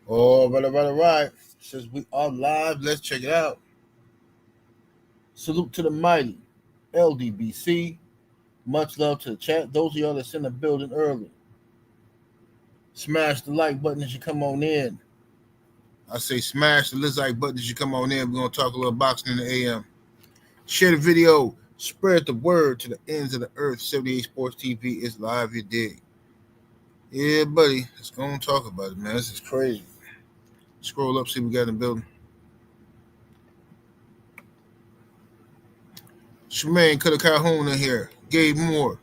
All right, all right, all right. Since we are live, let's check it out. Salute to the mighty LDBC. Much love to the chat. Those of y'all that's in the building early, smash the like button as you come on in. I say smash the like button as you come on in. We're going to talk a little boxing in the AM. Share the video. Spread the word to the ends of the earth. 78 Sports TV is live, you dig. Yeah, buddy. Let's go and talk about it, man. This is crazy. Scroll up, see what we got in the building. Shemaine Cutter Calhoun in here. Gabe Moore.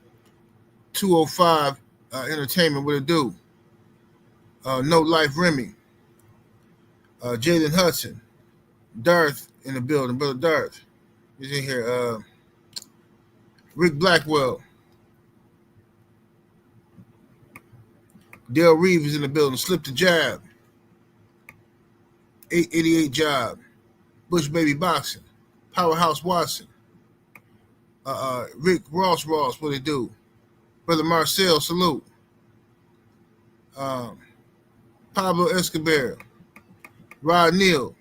205 Entertainment, what it do? No Life Remy. Jalen Hudson. Darth in the building. Brother Darth. He's in here. Rick Blackwell. Dale Reeves is in the building. Slip the Jab. 888 Job. Bush Baby Boxing. Powerhouse Watson. Rick Ross, what it do? Brother Marcel, salute. Pablo Escobar. Rod Neal.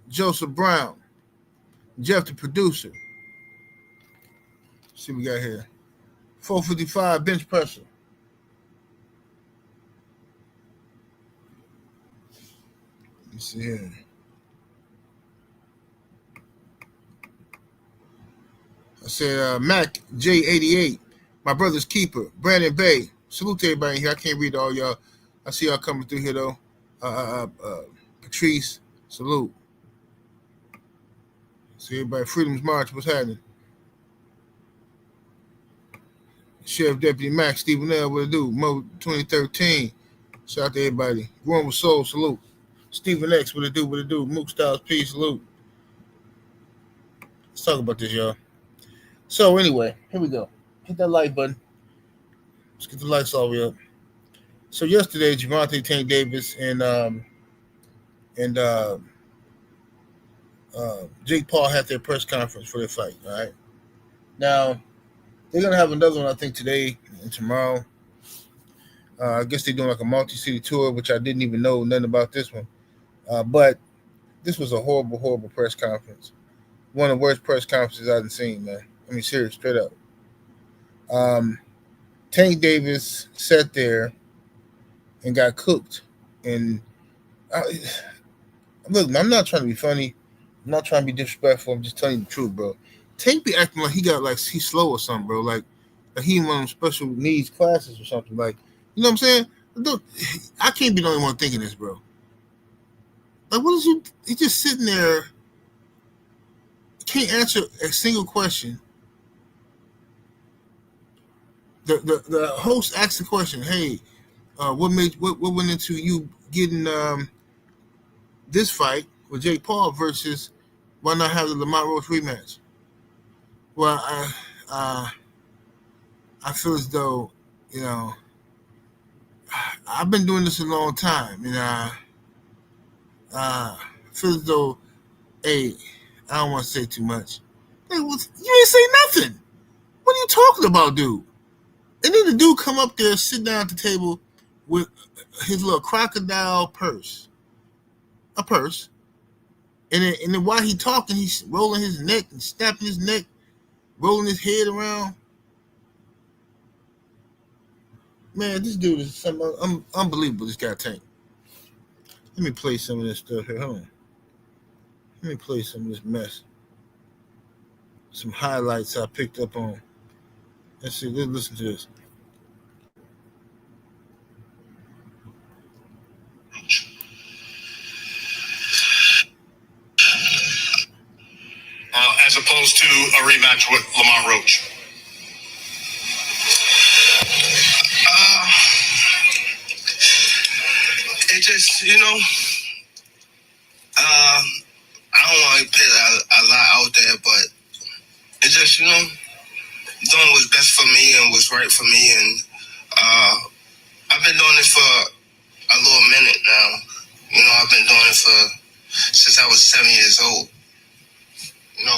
Joseph Brown. Jeff the producer. Let's see what we got here. 455 bench pressure. Let's see here. I said Mac J88, my brother's keeper, Brandon Bay. Salute to everybody here. I can't read all y'all. I see y'all coming through here though. Patrice, salute. See everybody. Freedom's March, what's happening? Sheriff Deputy Max, Stephen L, what it do? Mo 2013. Shout out to everybody. Growing with Soul, salute. Stephen X, what it do? What it do? Mook Styles, peace, salute. Let's talk about this, y'all. So anyway, here we go. Hit that like button. Let's get the lights all the way up. So yesterday, Gervonta, Tank Davis, and Jake Paul had their press conference for their fight. All right. Now they're gonna have another one, I think, today and tomorrow. I guess they're doing like a multi-city tour, which I didn't even know nothing about this one. But this was a horrible, horrible press conference. One of the worst press conferences I've seen, man. I mean, serious, straight up. Tank Davis sat there and got cooked. And look, I'm not trying to be funny. I'm not trying to be disrespectful. I'm just telling you the truth, bro. Tank be acting like he's slow or something, bro. Like he in one of them special needs classes or something. Like, you know what I'm saying? I can't be the only one thinking this, bro. Like, what is you? He's just sitting there, can't answer a single question. The host asks the question, "Hey, what went into you getting this fight with Jake Paul versus why not have the Lamont Roach rematch?" Well, I feel as though, you know, I've been doing this a long time, and I feel as though, hey, I don't want to say too much. Hey, you ain't say nothing. What are you talking about, dude? And then the dude come up there, sit down at the table with his little crocodile purse, and then while he talking, he's rolling his neck and snapping his neck, rolling his head around. Man, this dude is something unbelievable. This guy Tank. Let me play some of this stuff here. Hold on. Let me play some of this mess. Some highlights I picked up on. Let's see. Let's listen to this. As opposed to a rematch with Lamont Roach? It just, I don't want to put a lot out there, but it just, doing what's best for me and what's right for me. And I've been doing this for a little minute now. I've been doing it since I was 7 years old.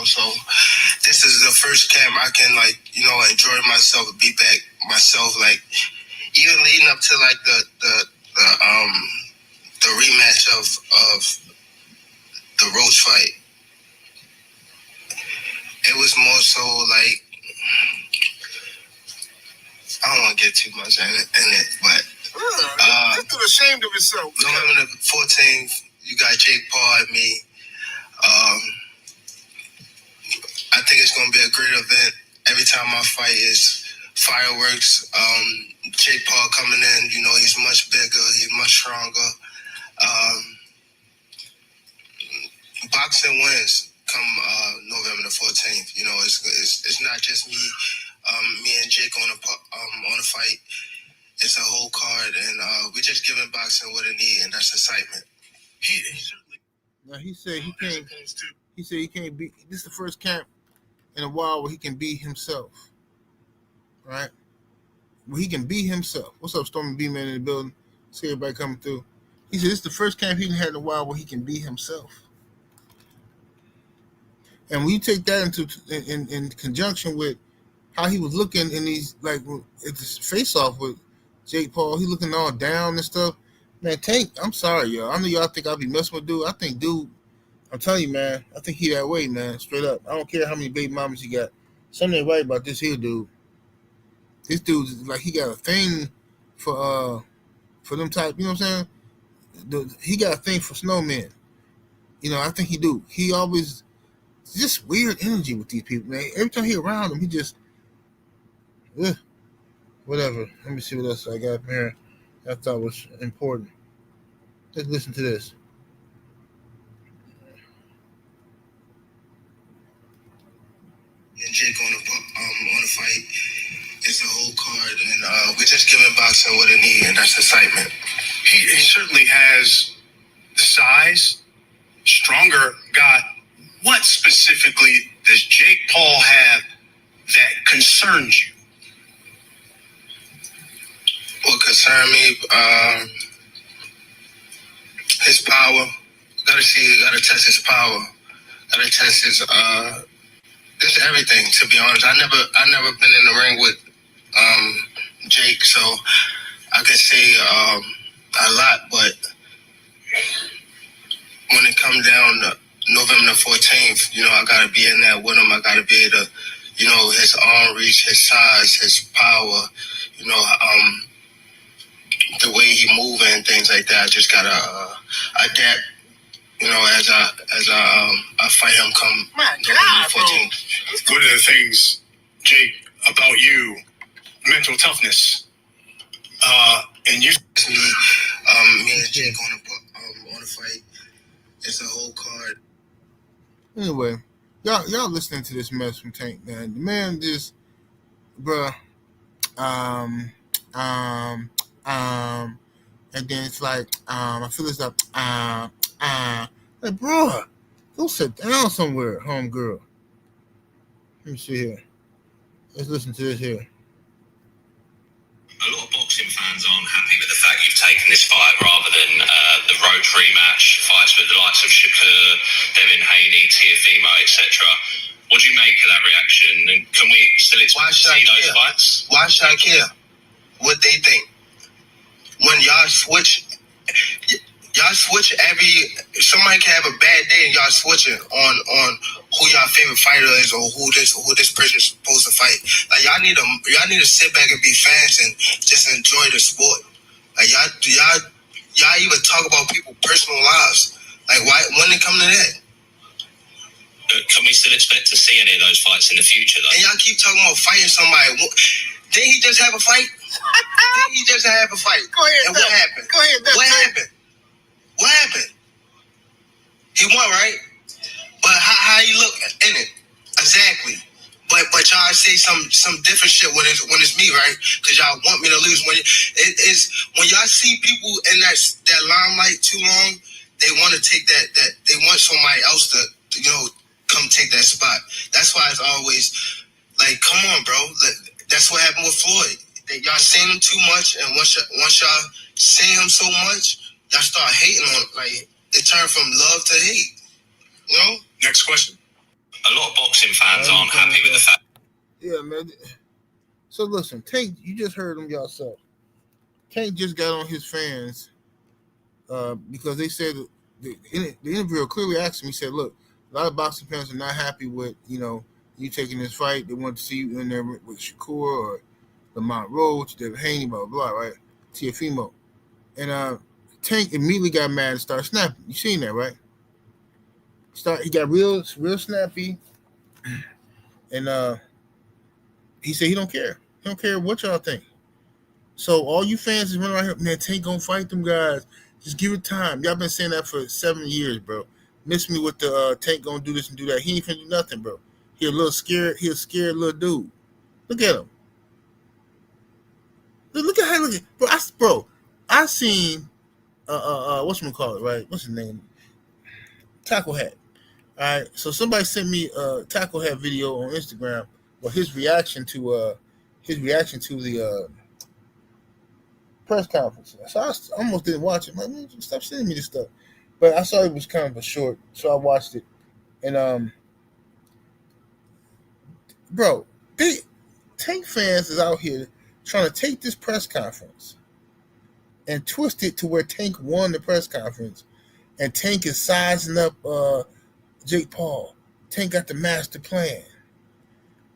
So this is the first camp I can, enjoy myself, be back myself, even leading up to, the rematch of the Roach fight. It was more so like, I don't want to get too much in it, but this dude ashamed of himself. November the 14th, you got Jake Paul and me. I think it's going to be a great event. Every time I fight is fireworks. Jake Paul coming in, you know, he's much bigger, he's much stronger. Boxing wins come November the 14th. You know, it's not just me and Jake on a fight. It's a whole card, and we're just giving boxing what it needs, and that's excitement. Now he said he can't. He said he can't be. This is the first camp in a while where he can be himself, right? Where he can be himself. What's up, Stormy B Man in the building? See everybody coming through. He said this is the first camp he had in a while where he can be himself. And when you take that into in conjunction with how he was looking in these, like, at this face off with Jake Paul, he looking all down and stuff. Man, Tank, I'm sorry, y'all. I know y'all think I'll be messing with dude. I think dude, I'm telling you, man, I think he that way, man. Straight up. I don't care how many baby mamas he got. Something ain't right about this here dude. This dude's like, he got a thing for them type, you know what I'm saying? He got a thing for snowmen. You know, I think he do. He always just weird energy with these people, man. Every time he around them, he just whatever. Let me see what else I got here. I thought was important. Let's listen to this. And Jake on the fight, it's a whole card, and we're just giving boxing what it needs, and that's excitement. He certainly has the size, stronger guy. What specifically does Jake Paul have that concerns you? What concerns me, his power. Gotta test his power. Gotta test his just everything. To be honest, I never been in the ring with Jake, so I could say a lot. But when it comes down to November the 14th, you know, I gotta be in there with him. I gotta be able to, you know, his arm reach, his size, his power, you know, the way he move and things like that. I just gotta adapt, you know, as I fight him come November 14th. One of the things, Jake, about you, mental toughness, and you. Me and Jake on the fight. It's a whole card. Anyway, y'all listening to this mess from Tank, man. The man just, bruh, and then it's like, I feel it's like, like, bruh, go sit down somewhere, homegirl. Let me see here. Let's listen to this here. A lot of boxing fans aren't happy with the fact you've taken this fight rather than the Roach rematch, fights with the likes of Shakur, Devin Haney, Teofimo, etc. What do you make of that reaction? And can we still expect to see those fights? Why should I care what they think? When y'all switch somebody can have a bad day and y'all switching on who y'all favorite fighter is or who this person's supposed to fight. Like y'all need to sit back and be fans and just enjoy the sport. Like y'all even talk about people's personal lives. Like why when it come to that? Can we still expect to see any of those fights in the future though? And y'all keep talking about fighting somebody. Didn't he just have a fight? Go ahead. And what happened? Go ahead. What happened? He won, right? But how he look in it? Exactly. But y'all say some different shit when it's me, right? Because y'all want me to lose. When y'all see people in that limelight too long, they want to take that they want somebody else to come take that spot. That's why it's always like, come on, bro. That's what happened with Floyd. Y'all saying him too much, and once y'all saying him so much, y'all start hating on it. Like it turned from love to hate. You know? Next question. A lot of boxing fans aren't happy with the fact. Yeah, man. So listen, Tank, you just heard him yourself. Tank just got on his fans because they said the interviewer clearly asked him. He said, "Look, a lot of boxing fans are not happy with you taking this fight. They want to see you in there with Shakur or Lamont Roach, David Haney, blah blah blah, right? Tiafimo." And Tank immediately got mad and started snapping. You seen that, right? He got real snappy, and he said he don't care. He don't care what y'all think. So all you fans is running around here, man, Tank gonna fight them guys. Just give it time. Y'all been saying that for 7 years, bro. Miss me with the Tank gonna do this and do that. He ain't finna do nothing, bro. He a little scared. He a scared little dude. Look at him. Look at how bro. I seen whatchamacallit, right? What's his name? Taco Hat. All right. So somebody sent me a Taco Hat video on Instagram. Well, his reaction to the press conference. So I almost didn't watch it. Man, stop sending me this stuff. But I saw it was kind of a short, so I watched it. And bro, Tank fans is out here trying to take this press conference and twist it to where Tank won the press conference, and Tank is sizing up Jake Paul. Tank got the master plan.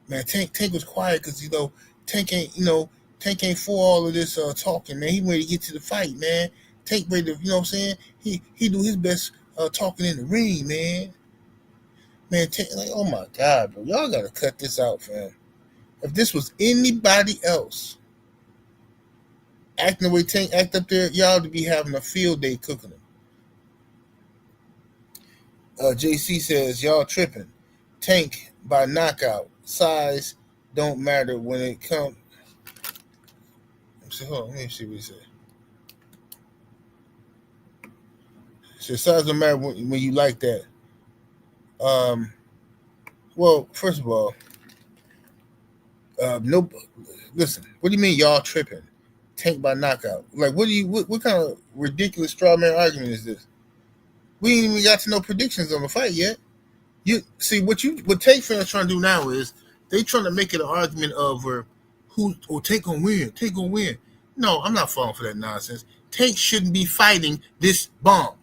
Man, Tank was quiet because Tank ain't for all of this talking, man. He ready to get to the fight, man. Tank ready to, you know what I'm saying? He do his best talking in the ring, man. Man, Tank, like, oh my God, bro. Y'all gotta cut this out, fam. If this was anybody else acting the way Tank act up there, y'all to be having a field day cooking them. JC says, y'all tripping. Tank by knockout. Size don't matter when it comes. So hold on, let me see what he said. So size don't matter when you like that. Well, first of all, no. Listen, what do you mean y'all tripping? Tank by knockout. Like, what kind of ridiculous straw man argument is this? We ain't even got to no predictions on the fight yet. You see what Tank fans trying to do now is they trying to make it an argument of Tank gonna win. Tank gonna win. No, I'm not falling for that nonsense. Tank shouldn't be fighting this bomb.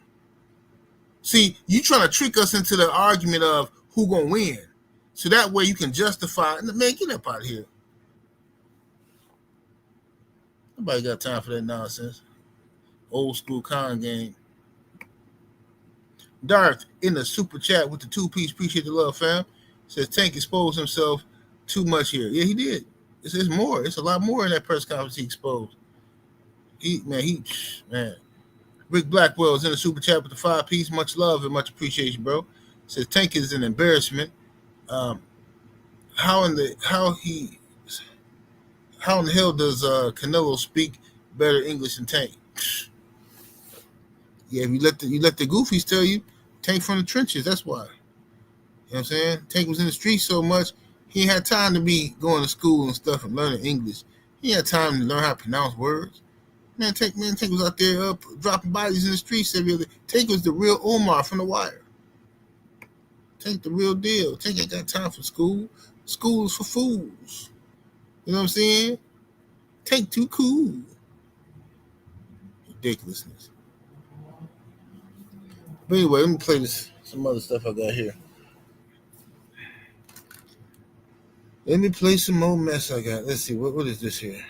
See, you trying to trick us into the argument of who gonna win, so that way you can justify. Man, get up out of here. Nobody got time for that nonsense. Old school con game. Darth in the super chat with the 2-piece. Appreciate the love, fam. Says Tank exposed himself too much here. Yeah, he did. It's more. It's a lot more in that press conference he exposed. Man. Rick Blackwell is in the super chat with the 5-piece. Much love and much appreciation, bro. Says Tank is an embarrassment. How in the hell does Canelo speak better English than Tank? Yeah, if you let the goofies tell you, Tank from the trenches. That's why. You know what I'm saying? Tank was in the streets so much, he had time to be going to school and stuff and learning English. He had time to learn how to pronounce words. Man, Tank was out there dropping bodies in the streets every other. Tank was the real Omar from The Wire. Tank the real deal. Tank ain't got time for school. School is for fools. You know what I'm saying? Tank too cool. Ridiculousness. But anyway, let me play some other stuff I got here. Let me play some more mess I got. Let's see, what is this here?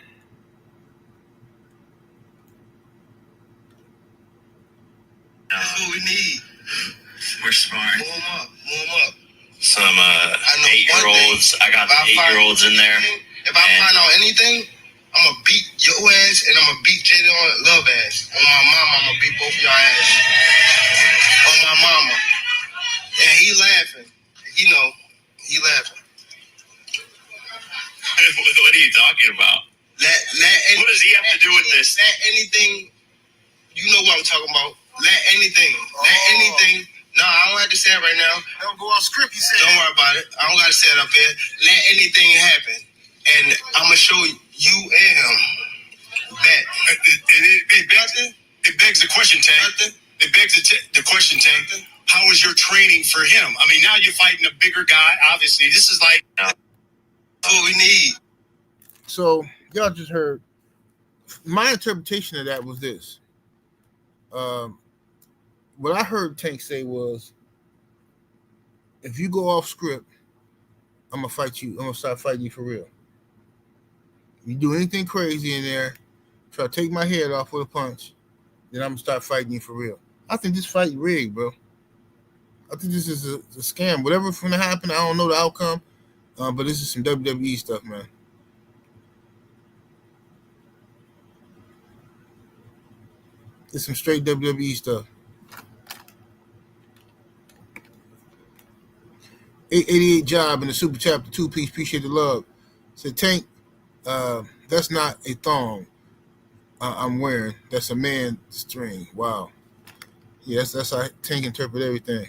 That's what we need. We're smart. Warm up. Some 8-year-olds. I got 8-year-olds in there. If I find out anything, I'm going to beat your ass and I'm going to beat Jalen Love ass. On my mama, I'm going to beat both of y'all ass. On my mama. And he laughing. He laughing. What are you talking about? What does he have to do with this? Let anything, you know what I'm talking about. Let anything. No, I don't have to say it right now. Don't go on script, you said. Don't worry about it. I don't got to say it up here. Let anything happen. And I'm going to show you and him that. It begs the question, Tank. It begs the question, Tank. How is your training for him? I mean, now you're fighting a bigger guy. Obviously, this is like that's what we need. So y'all just heard. My interpretation of that was this: What I heard Tank say was, if you go off script, I'm gonna fight you. I'm gonna start fighting you for real. If you do anything crazy in there, try to take my head off with a punch, then I'm gonna start fighting you for real. I think this fight rigged, bro. I think this is a scam. Whatever's gonna happen, I don't know the outcome, but this is some WWE stuff, man. It's some straight WWE stuff. 888 job in the super chapter 2-piece. Appreciate the love. Said Tank, that's not a thong I'm wearing. That's a man string. Wow. Yes, that's how Tank interpret everything.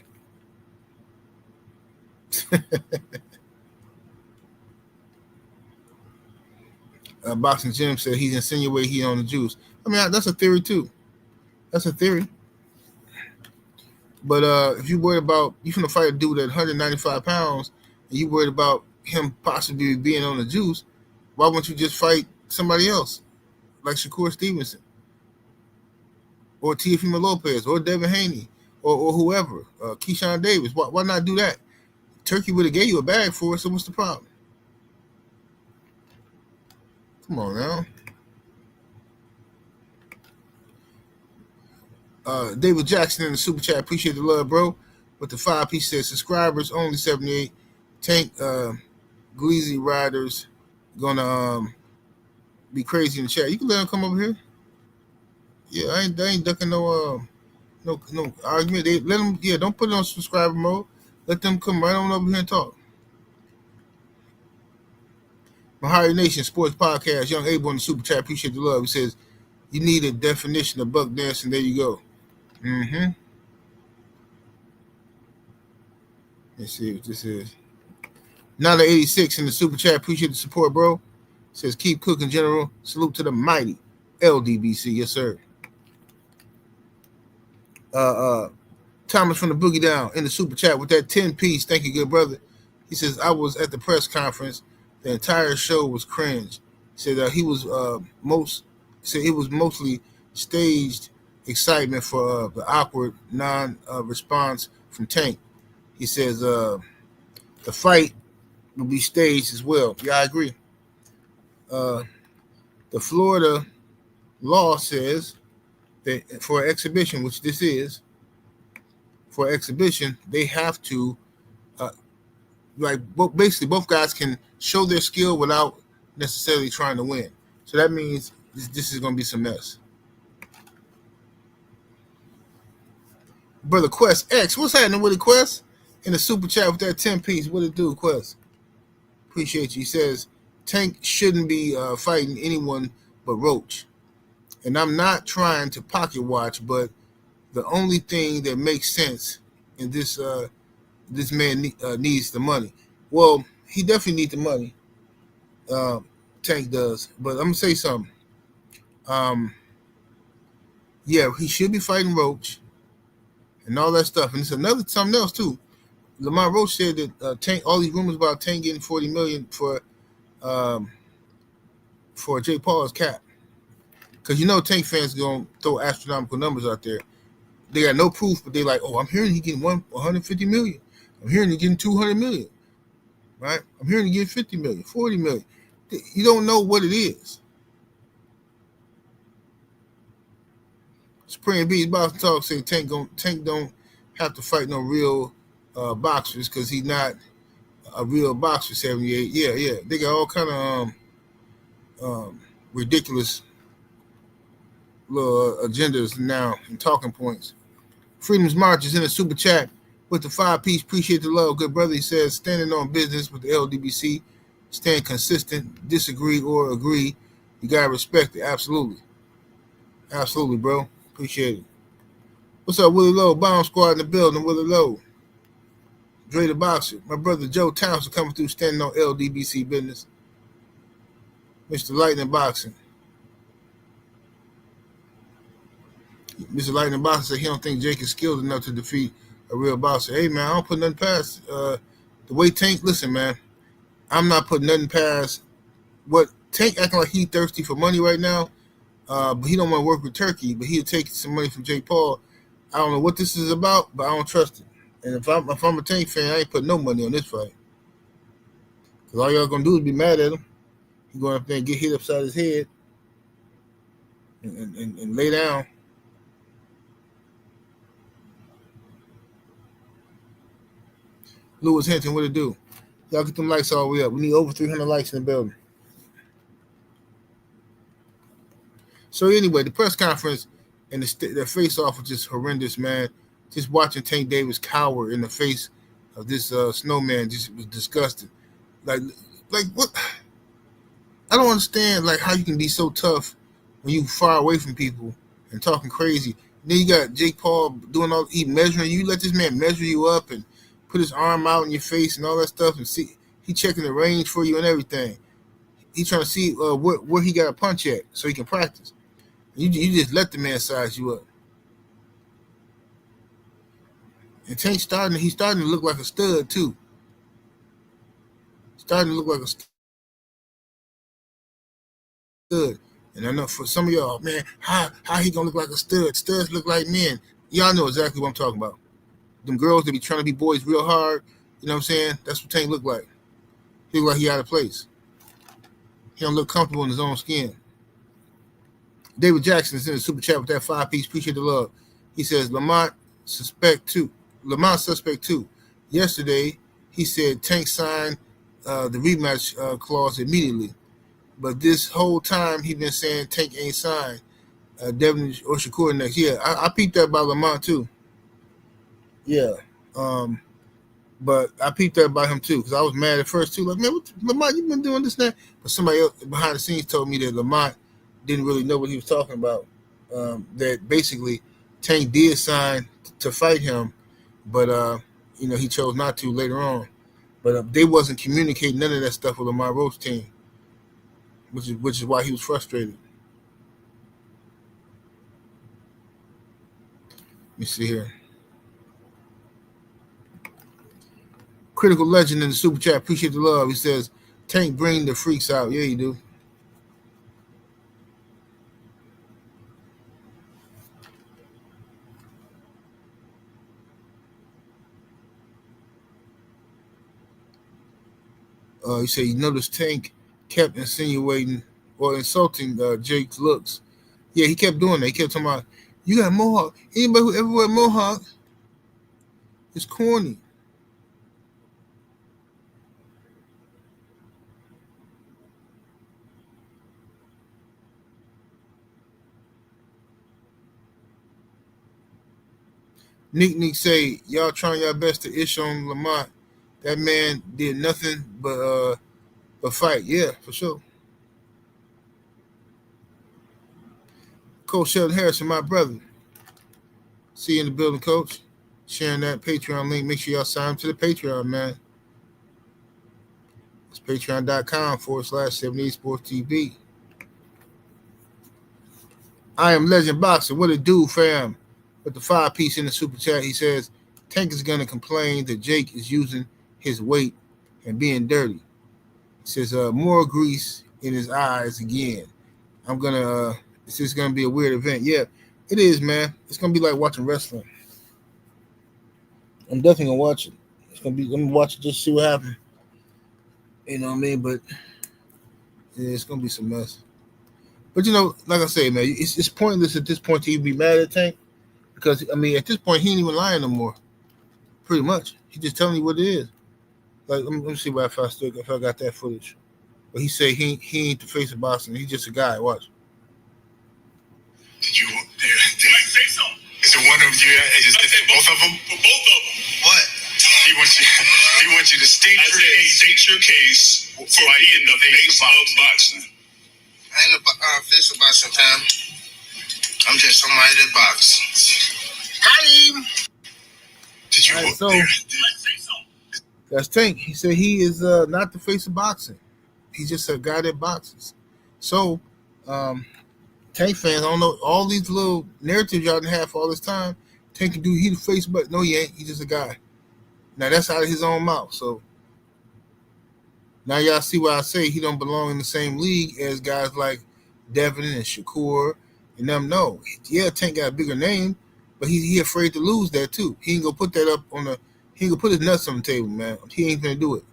Boxing Jim said he's insinuating he on the juice. I mean, that's a theory too. That's a theory. But if you worried about you finna fight a dude at 195 pounds, and you worried about him possibly being on the juice, why wouldn't you just fight somebody else, like Shakur Stevenson, or Teofimo Lopez, or Devin Haney, or whoever, Keyshawn Davis? Why not do that? Turkey would have gave you a bag for it, so what's the problem? Come on now. David Jackson in the super chat, appreciate the love, bro. With the 5-piece says subscribers only 78. Tank Gleazy riders gonna be crazy in the chat. You can let them come over here. Yeah, I ain't ducking no argument. They let them. Yeah, don't put it on subscriber mode. Let them come right on over here and talk. Mahari Nation Sports Podcast, Young Abel in the super chat, appreciate the love. He says you need a definition of buck dancing. There you go. Let's see what this is. 986 in the super chat. Appreciate the support, bro. Says keep cooking, General. Salute to the mighty LDBC. Yes, sir. Thomas from the Boogie Down in the super chat with that 10-piece. Thank you, good brother. He says I was at the press conference. The entire show was cringe. He said he was mostly staged excitement for the awkward non-response from Tank. He says the fight will be staged as well. Yeah, I agree. The Florida law says that for exhibition, which this is, for exhibition, they have to, basically both guys can show their skill without necessarily trying to win. So that means this is going to be some mess. Brother Quest X, what's happening with the Quest? In the super chat with that 10-piece, what it do, Quest? Appreciate you. He says Tank shouldn't be fighting anyone but Roach. And I'm not trying to pocket watch, but the only thing that makes sense in this this man needs the money. Well, he definitely needs the money. Tank does. But I'm gonna say something. Yeah, he should be fighting Roach and all that stuff. And it's something else too. Lamont Roach said that Tank, all these rumors about Tank getting $40 million for Jake Paul's cap, because Tank fans gonna throw astronomical numbers out there. They got no proof, but they like, oh, I'm hearing he getting $150 million. I'm hearing he getting $200 million, right? I'm hearing he getting $50 million, $40 million. You don't know what it is. Supreme Beast Boxing Talk say Tank don't have to fight no real boxers because he's not a real boxer. 78. Yeah. They got all kind of ridiculous little agendas now and talking points. Freedom's March is in the super chat with the 5-piece. Appreciate the love, good brother. He says standing on business with the LDBC, stand consistent, disagree or agree. You gotta respect it. Absolutely, bro. Appreciate it. What's up, Willie Lowe? Bomb Squad in the building. Willie Lowe, Dre the Boxer. My brother Joe Townsend coming through, standing on LDBC business. Mr. Lightning Boxing. Mr. Lightning Boxing said he don't think Jake is skilled enough to defeat a real boxer. Hey, man, I don't put nothing past the way Tank. Listen, man, I'm not putting nothing past what Tank acting like he thirsty for money right now. but he don't want to work with Turkey. But he'll take some money from Jake Paul. I don't know what this is about, but I don't trust it. And if I'm a Tank fan, I ain't putting no money on this fight. Because all y'all going to do is be mad at him. He's going up there and get hit upside his head and lay down. Lewis Hinton, what it do? Y'all get them likes all the way up. We need over 300 likes in the building. So anyway, the press conference and the face-off was just horrendous, man. Just watching Tank Davis cower in the face of this snowman just was disgusting. Like what? I don't understand how you can be so tough when you far away from people and talking crazy. Then you got Jake Paul doing he measuring you. Let this man measure you up and put his arm out in your face and all that stuff, and see he checking the range for you and everything. He trying to see where he got a punch at so he can practice. You just let the man size you up. And Tank's starting to look like a stud too. Starting to look like a stud. And I know for some of y'all, man, how he gonna look like a stud? Studs look like men. Y'all know exactly what I'm talking about. Them girls that be trying to be boys real hard, you know what I'm saying? That's what Tank look like. He look like he out of place. He don't look comfortable in his own skin. David Jackson is in the super chat with that 5-piece. Appreciate the love. He says, Lamont suspect too. Yesterday, he said Tank signed the rematch clause immediately. But this whole time, he been saying Tank ain't signed. Devin or Shakur next. Yeah, I peeped that by Lamont too. Yeah. But I peeped that by him too, because I was mad at first too. Like, man, Lamont, you been doing this now? But somebody else behind the scenes told me that Lamont didn't really know what he was talking about. That basically Tank did sign to fight him, but he chose not to later on. But they wasn't communicating none of that stuff with Lamont Roach team, which is why he was frustrated. Let me see here. Critical Legend in the super chat. Appreciate the love. He says, Tank, bring the freaks out. Yeah, you do. He said he noticed Tank kept insinuating or insulting Jake's looks. Yeah, he kept doing that. He kept talking about, you got a mohawk. Anybody who ever wear a mohawk is corny. Nick say, y'all trying your best to ish on Lamont. That man did nothing but fight. Yeah, for sure. Coach Sheldon Harrison, my brother. See you in the building, Coach. Sharing that Patreon link. Make sure y'all sign up to the Patreon, man. It's patreon.com/78 Sports TV. I am Legend Boxer. What it do, fam? With the 5-piece in the super chat, he says, Tank is going to complain that Jake is using his weight and being dirty. He says, more grease in his eyes again. It's just going to be a weird event. Yeah, it is, man. It's going to be like watching wrestling. I'm definitely going to watch it. I'm going to watch it just to see what happens. You know what I mean? But yeah, it's going to be some mess. But, like I say, man, it's pointless at this point to even be mad at Tank. Because, at this point, he ain't even lying no more. Pretty much. He's just telling you what it is. Like, let me see if I got that footage. But he said he ain't the face of boxing. He's just a guy. Watch. Did I say so? Is it one of you? Is it both of them? Both of them. What? He wants you to state your case for being the face of boxing. I ain't a face of boxing, fam. I'm just somebody that boxes. Did you? Right, so that's Tank. He said he is not the face of boxing. He's just a guy that boxes. So, Tank fans, I don't know, all these little narratives y'all didn't have for all this time. Tank can do, he the face, but no, he ain't. He's just a guy. Now, that's out of his own mouth. So, now y'all see why I say he don't belong in the same league as guys like Devin and Shakur and them know. Yeah, Tank got a bigger name, but he afraid to lose that too. He ain't gonna put that up on the. He ain't gonna put his nuts on the table, man. He ain't gonna do it.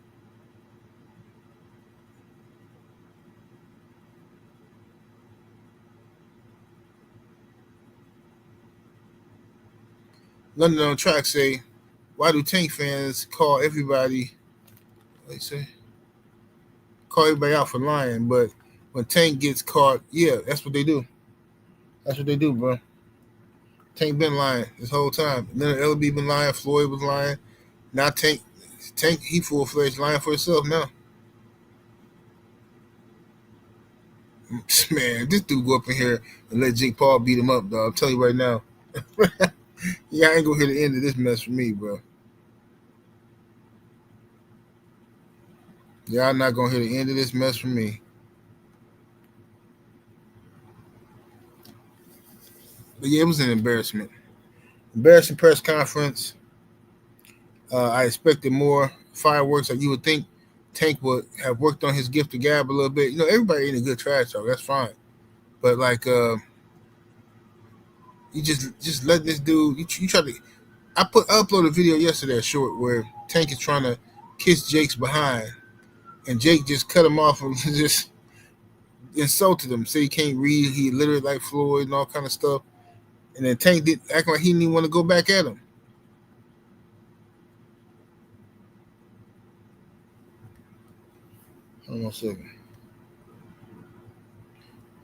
London on Track say, why do Tank fans call everybody? What they say? Call everybody out for lying, but when Tank gets caught, yeah, that's what they do. That's what they do, bro. Tank been lying this whole time. Then LB been lying. Floyd was lying. Now Tank, he full fledged lying for himself now. Man, this dude go up in here and let Jake Paul beat him up, dog. I'll tell you right now. Yeah, I ain't gonna hear the end of this mess for me, bro. Y'all not gonna hear the end of this mess from me. But yeah, it was an embarrassment. Embarrassing press conference. I expected more fireworks. Like you would think Tank would have worked on his gift of gab a little bit. You know, everybody ain't a good trash talk. That's fine. But like, you just let this dude. You try to. I uploaded a video yesterday, a short, where Tank is trying to kiss Jake's behind, and Jake just cut him off and just insulted him. Said he can't read. He literally like Floyd and all kind of stuff. And then Tank did act like he didn't even want to go back at him. Hold on a second.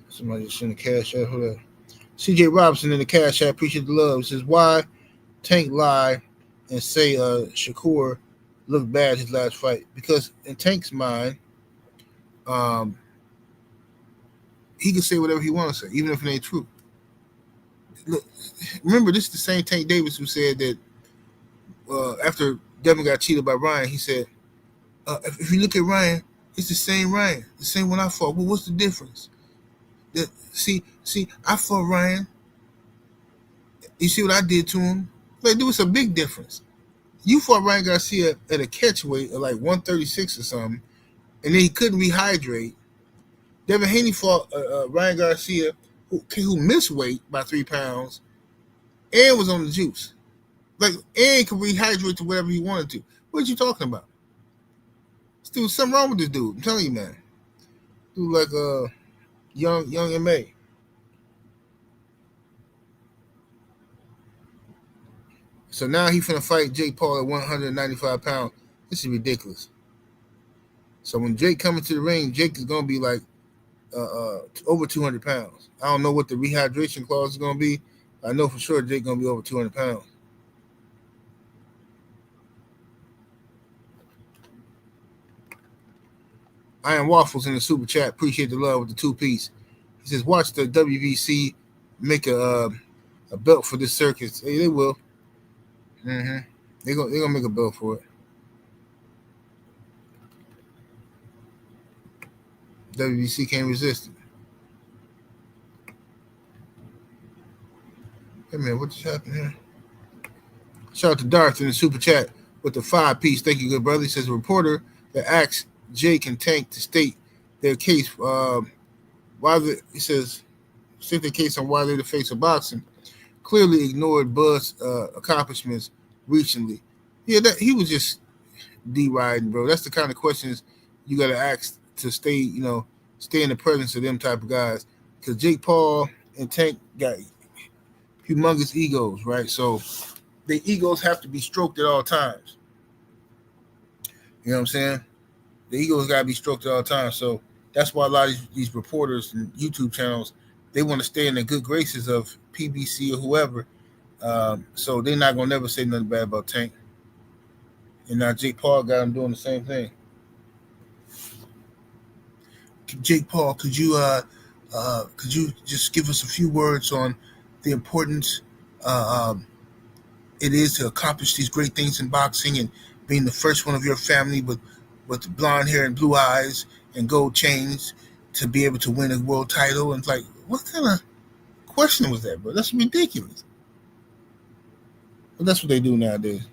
Somebody just sent a cash app. Hold up. CJ Robinson in the cash app. Appreciate the love. It says, why Tank lie and say Shakur looked bad his last fight? Because in Tank's mind, he can say whatever he wants to say, even if it ain't true. Look, remember, this is the same Tank Davis who said that after Devin got cheated by Ryan, he said, if you look at Ryan, it's the same Ryan, the same one I fought. Well, what's the difference? See, I fought Ryan. You see what I did to him? Like, there was a big difference. You fought Ryan Garcia at a catch weight of like 136 or something, and then he couldn't rehydrate. Devin Haney fought Ryan Garcia, who missed weight by 3 pounds, and was on the juice. Like, and could rehydrate to whatever he wanted to. What are you talking about? Dude, something wrong with this dude. I'm telling you, man. Dude, like young MA. So now he finna fight Jake Paul at 195 pounds. This is ridiculous. So when Jake comes into the ring, Jake is gonna be like over 200 pounds. I don't know what the rehydration clause is gonna be. I know for sure Jake gonna be over 200 pounds. I am Waffles in the super chat. Appreciate the love with the 2-piece. He says, watch the WBC make a belt for this circus. Hey, they will. Mm-hmm. They're gonna make a belt for it. WBC can't resist it. Hey man, what just happened here? Shout out to Darth in the super chat with the 5-piece. Thank you, good brother. He says a reporter that asked Jake and Tank to state their case. He says state their case on why they're the face of boxing. Clearly ignored Bud's accomplishments recently. Yeah, that he was just deriding, bro. That's the kind of questions you got to ask to stay in the presence of them type of guys. Because Jake Paul and Tank got humongous egos, right? So the egos have to be stroked at all times. You know what I'm saying? The egos got to be stroked at all times. So that's why a lot of these reporters and YouTube channels, they want to stay in the good graces of PBC or whoever. So they're not going to never say nothing bad about Tank. And now Jake Paul got him doing the same thing. Jake Paul, could you just give us a few words on the importance it is to accomplish these great things in boxing and being the first one of your family with blonde hair and blue eyes and gold chains to be able to win a world title? And it's like, what kind of question was that, bro? That's ridiculous. But that's what they do nowadays.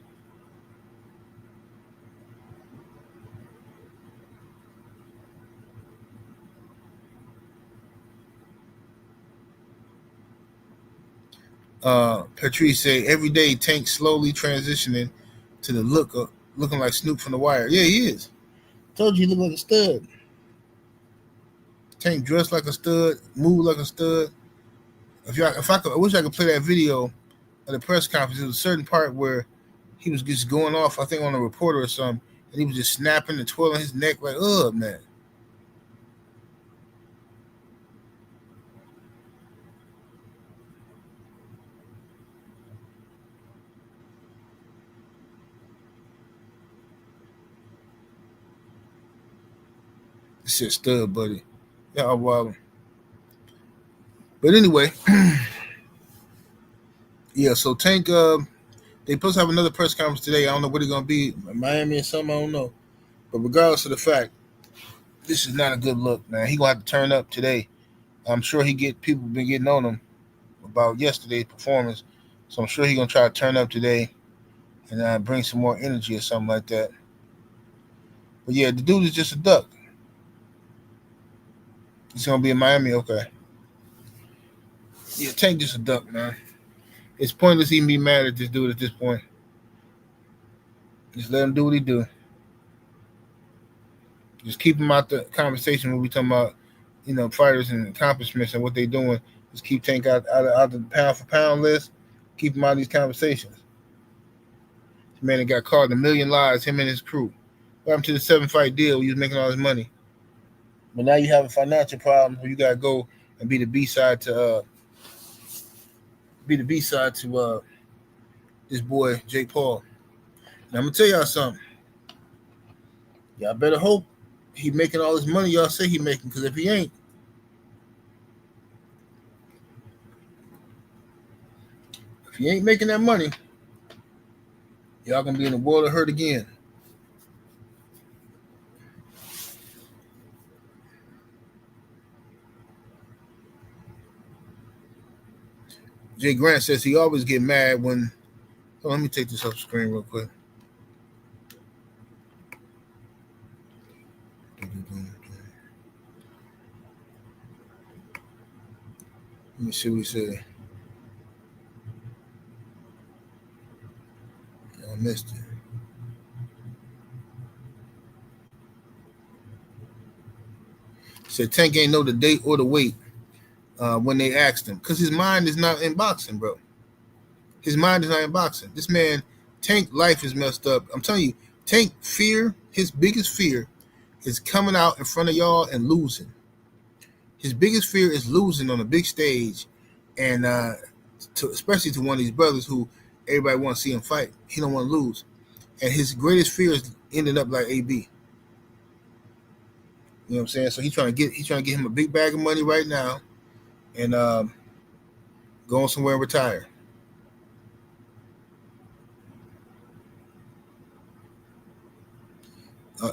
Patrice say every day Tank slowly transitioning to the look of looking like Snoop from The Wire. Yeah, he is. Told you he look like a stud. Tank dressed like a stud, move like a stud. I wish I could play that video of the press conference. There was a certain part where he was just going off, I think, on a reporter or something, and he was just snapping and twirling his neck like, oh, man. This shit stud, buddy. Y'all wild. But anyway, yeah, so Tank, they supposed to have another press conference today. I don't know what it's going to be, Miami or something, I don't know. But regardless of the fact, this is not a good look, man. He going to have to turn up today. I'm sure people been getting on him about yesterday's performance. So I'm sure he's going to try to turn up today and bring some more energy or something like that. But yeah, the dude is just a duck. He's going to be in Miami, okay. Yeah, Tank just a duck, man. It's pointless even be mad at this dude at this point. Just let him do what he do. Just keep him out the conversation when we talking about, fighters and accomplishments and what they doing. Just keep Tank out the pound for pound list. Keep him out of these conversations. This man that got caught in 1 million lies, him and his crew. What happened to the 7-fight deal? He was making all his money. But now you have a financial problem where you gotta go and be the B-side to this boy Jake Paul. Now I'm gonna tell y'all something. Y'all better hope he making all this money y'all say he making, because if he ain't, making that money, y'all gonna be in the world of hurt again. Jay Grant says he always get mad when. Oh, let me take this off screen real quick. Let me see what he said. I missed it. He said Tank ain't know the date or the weight when they asked him, because his mind is not in boxing, bro. His mind is not in boxing. This man, Tank, life is messed up. I'm telling you, Tank fear, his biggest fear is coming out in front of y'all and losing. His biggest fear is losing on a big stage, and especially to one of these brothers who everybody wants to see him fight. He don't want to lose. And his greatest fear is ending up like AB. You know what I'm saying? So he's trying to get him a big bag of money right now and go on somewhere and retire.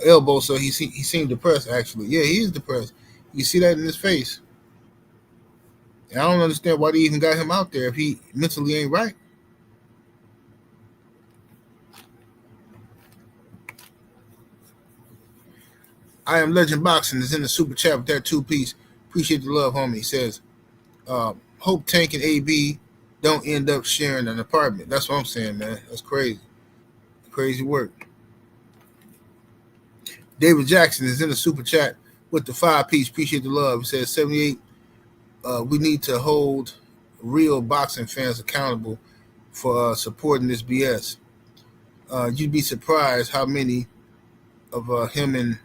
Elbow, so he seemed depressed, actually. Yeah, he is depressed. You see that in his face. And I don't understand why they even got him out there if he mentally ain't right. I Am Legend Boxing is in the super chat with that 2-piece. Appreciate the love, homie. He says, hope Tank and AB don't end up sharing an apartment. That's what I'm saying, man. That's crazy. Crazy work. David Jackson is in the super chat with the 5-piece. Appreciate the love. He says 78. We need to hold real boxing fans accountable for supporting this BS. You'd be surprised how many of him and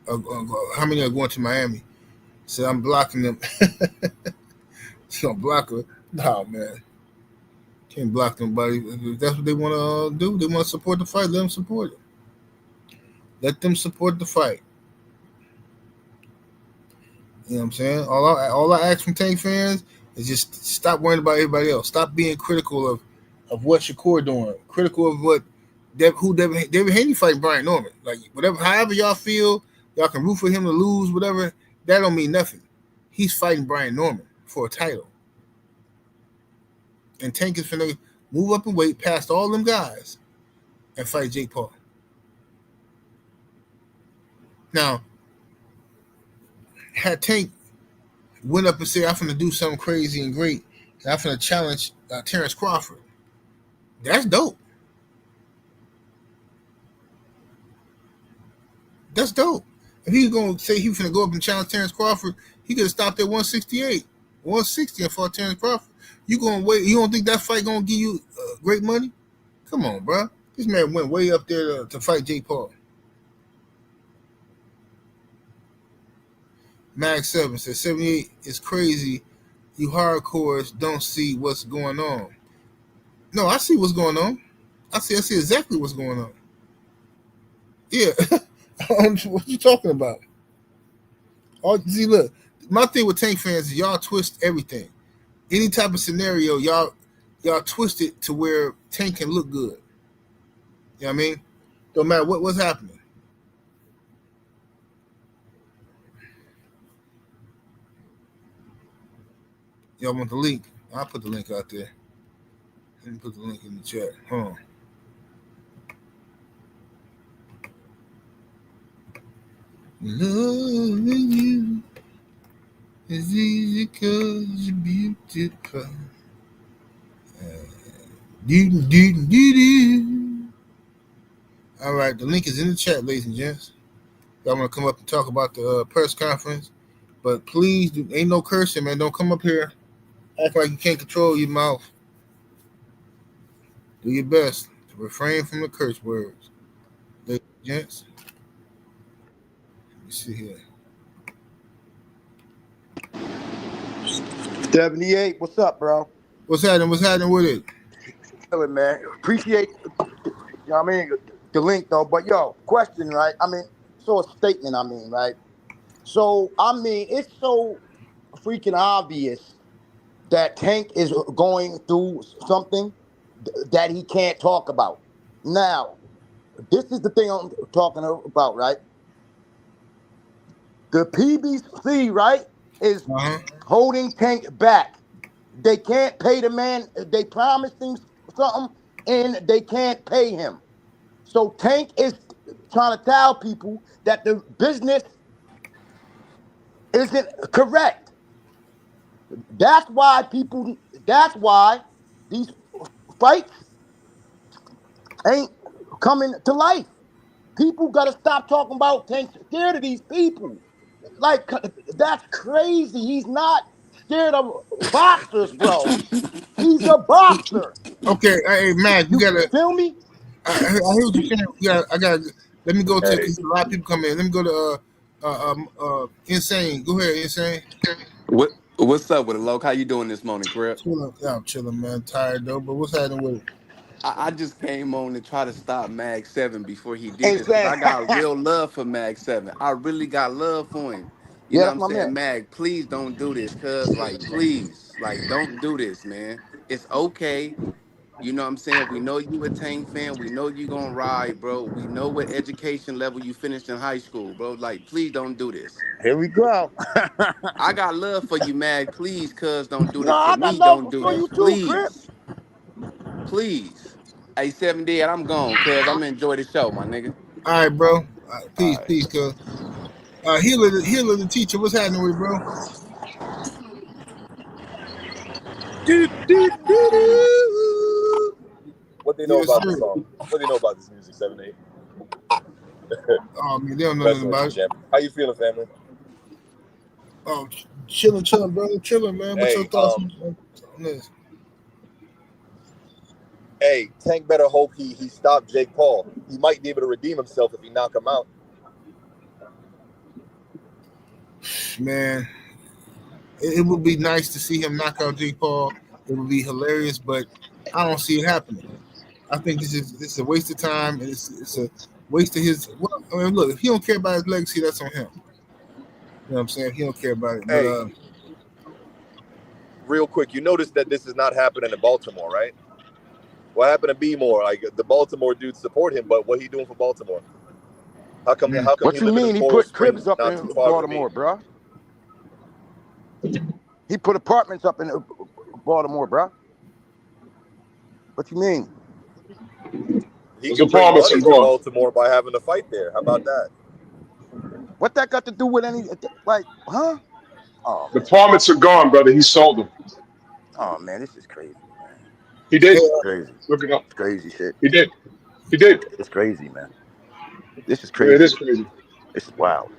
how many are going to Miami. So I'm blocking them. You gonna block her? No, man. Can't block nobody. If that's what they want to do, they want to support the fight, let them support it. Let them support the fight. You know what I'm saying? All I ask from Tank fans is just stop worrying about everybody else. Stop being critical of what Shakur doing. Critical of what David Haney fighting Brian Norman. Like whatever, however y'all feel, y'all can root for him to lose, whatever. That don't mean nothing. He's fighting Brian Norman for a title. And Tank is finna move up and weight past all them guys and fight Jake Paul. Now, had Tank went up and said, I'm finna do something crazy and great, I'm finna challenge Terrence Crawford. That's dope. That's dope. If he's gonna say he's finna go up and challenge Terrence Crawford, he could have stopped at 168, 160 and fought Terrence Crawford. You gonna wait? You don't think that fight gonna give you great money? Come on, bro. This man went way up there to fight Jake Paul. Mag 7 says 78 is crazy. You hardcores don't see what's going on. No, I see what's going on. I see exactly what's going on. Yeah. What you talking about? See, look, my thing with Tank fans is y'all twist everything. Any type of scenario, y'all twist it to where Tank can look good. You know what I mean? Don't matter what's happening. Y'all want the link? I'll put the link out there. Let me put the link in the chat. Hold on. Loving you is easy cause you're beautiful. All right, the link is in the chat, ladies and gents. Y'all want to come up and talk about the press conference, but please, ain't no cursing, man. Don't come up here act like you can't control your mouth. Do your best to refrain from the curse words, ladies and gents. Let me see here. 78, what's up, bro? What's happening? What's happening with it? Chilling, man. Appreciate, you know what I mean, the link, though. But, yo, question, right? I mean, so a statement, I mean, right? So, I mean, it's so freaking obvious that Tank is going through something that he can't talk about. Now, this is the thing I'm talking about, right? The PBC, right, is holding Tank back. They can't pay the man. They promised him something, and they can't pay him. So Tank is trying to tell people that the business isn't correct. That's why these fights ain't coming to life. People got to stop talking about Tank's scared of these people. Like, that's crazy. He's not scared of boxers, bro. He's a boxer. Okay, hey, Mac, you gotta feel me? I hear what you're saying. I gotta let me go to because a lot of people come in. Let me go to Insane. Go ahead, Insane. What's up with it, Loke? How you doing this morning, Crip? I'm chilling, man. Tired though, but what's happening with it? I just came on to try to stop Mag 7 before he did this because I got real love for Mag 7. I really got love for him. You know what I'm saying? Man. Mag, please don't do this, cuz, like, please, like, don't do this, man. It's okay. You know what I'm saying? We know you a Tank fan. We know you gonna ride, bro. We know what education level you finished in high school, bro. Like, please don't do this. Here we go. I got love for you, Mag. Please, cuz, don't do this to me. Don't do this. Please. Please. Hey, 7 Dead, I'm gone, cuz. I'm gonna enjoy the show, my nigga. All right, bro. Peace, cuz. Healer the teacher. What's happening with it, bro? What they know about this song? What they know about this music, 7-8? Oh, man, they don't know nothing about it. How you feeling, family? Oh, chilling, bro. Chilling, man. What's your thoughts on this? Hey, Tank better hope he stopped Jake Paul. He might be able to redeem himself if he knock him out. Man, it would be nice to see him knock out Jake Paul. It would be hilarious, but I don't see it happening. I think this is a waste of time, and it's a waste of his. Well, I mean, look, if he don't care about his legacy, that's on him. You know what I'm saying? If he don't care about it. Hey, but, real quick, you notice that this is not happening in Baltimore, right? What happened to B-More? Like, the Baltimore dudes support him, but what he doing for Baltimore? How come? What you mean? He put cribs up in Baltimore, bro? He put apartments up in Baltimore, bro. What you mean? He can bring money to Baltimore by having a fight there. How about that? What that got to do with any? Like, huh? Oh, the apartments are gone, brother. He sold them. Oh man, this is crazy, man. He did. Crazy. Look it up. It's crazy shit. He did. He did. It's crazy, man. This is crazy. Yeah, it is crazy. This is wild.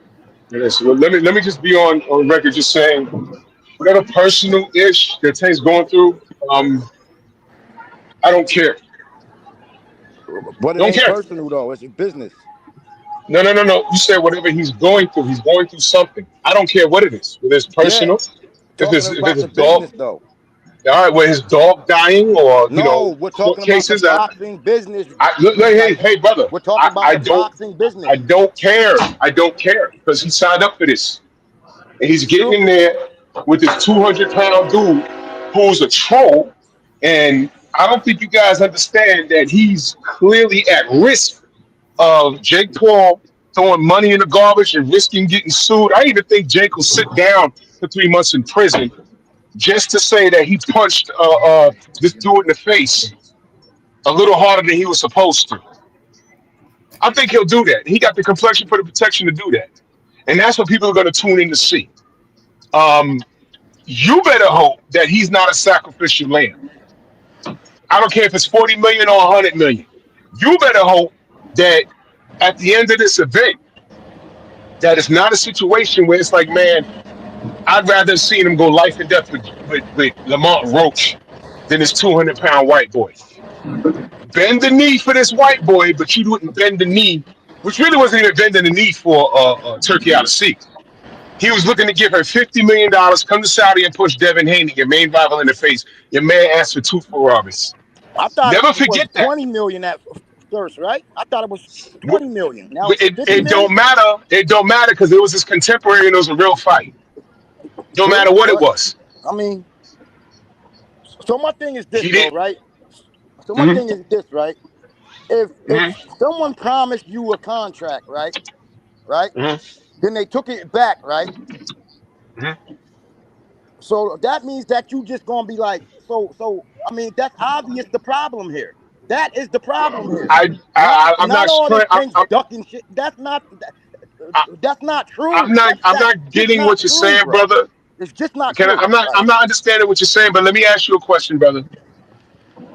It is. Well, let me just be on record, just saying, whatever personal ish that Tank's going through, I don't care. But it Don't ain't care. personal though. It's business. No. You said whatever he's going through something. I don't care what it is. Whether it's personal, Talking if about it's the dog, business though. all right, where his dog dying or No, we're court talking about cases. the boxing business. Hey, brother. We're talking about the boxing business. I don't care. I don't care because he signed up for this, and he's getting in there with this 200-pound dude who's a troll. And I don't think you guys understand that he's clearly at risk of Jake Paul throwing money in the garbage and risking getting sued. I even think Jake will sit down for 3 months in prison just to say that he punched this dude in the face a little harder than he was supposed to. I think he'll do that. He got the complexion for the protection to do that. And that's what people are going to tune in to see. You better hope that he's not a sacrificial lamb. I don't care if it's 40 million or 100 million. You better hope that at the end of this event, that it's not a situation where it's like, man, I'd rather see him go life and death with Lamont Roach than this 200-pound white boy. Bend the knee for this white boy, but you wouldn't bend the knee, which really wasn't even bending the knee for Turkey out of sea. He was looking to give her $50 million, come to Saudi and push Devin Haney, your main rival, in the face. Your man asked for 2 Ferraris. I thought Never it forget was that. 20 million at first, right? I thought it was 20 million. Now it don't matter. It don't matter because it was his contemporary and it was a real fight. Don't matter what it was. I mean, so my thing is this, though, right? So my thing is this, right? If someone promised you a contract, right? Then they took it back, right? So that means that you just gonna be like, so I mean, that's obvious the problem here. That is the problem here. I'm not all sure. this ducking shit. That's not true. I'm not getting what you're saying, brother. It's just not true. I'm not understanding what you're saying, but let me ask you a question, brother.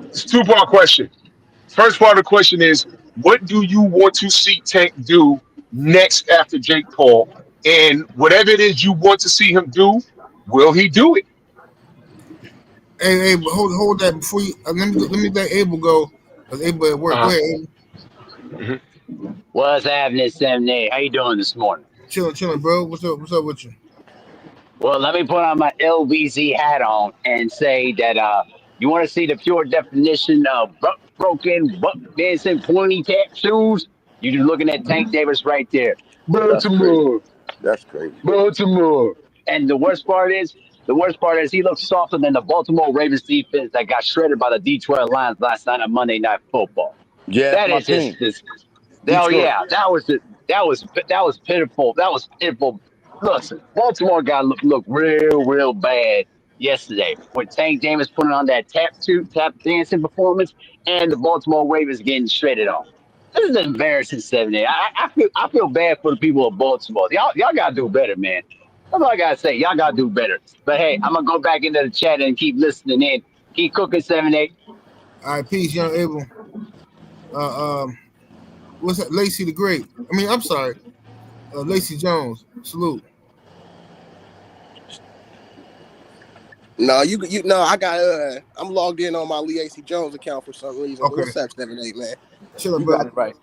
It's a 2-part question. First part of the question is, what do you want to see Tank do next after Jake Paul? And whatever it is you want to see him do, will he do it? Hey, hold that before you. Let me let Abel go. Cause Abel at work. Go ahead, Abel. What's happening, 7A? How you doing this morning? Chilling, bro. What's up with you? Well, let me put on my LBZ hat on and say that you want to see the pure definition of broken, buck dancing, pointy tap shoes? You're just looking at Tank Davis right there. Baltimore. That's crazy. Baltimore. And the worst part is he looks softer than the Baltimore Ravens defense that got shredded by the Detroit Lions last night on Monday Night Football. Yeah, that is just hell yeah, that was pitiful. That was pitiful. Listen, Baltimore got look real bad yesterday with Tank Davis putting on that tap dancing performance and the Baltimore Ravens getting shredded off. This is embarrassing, 7A. I feel bad for the people of Baltimore. Y'all gotta do better, man. That's all I gotta say. Y'all gotta do better. But hey, I'm gonna go back into the chat and keep listening in. Keep cooking, 7A. All right, peace, young Abel. What's that? Lacey the Great. I mean, I'm sorry, Lacey Jones. Salute. No, I got I'm logged in on my Lacey Jones account for some reason. Okay. What's up, 7A, man? Chilling, You bro. got it right.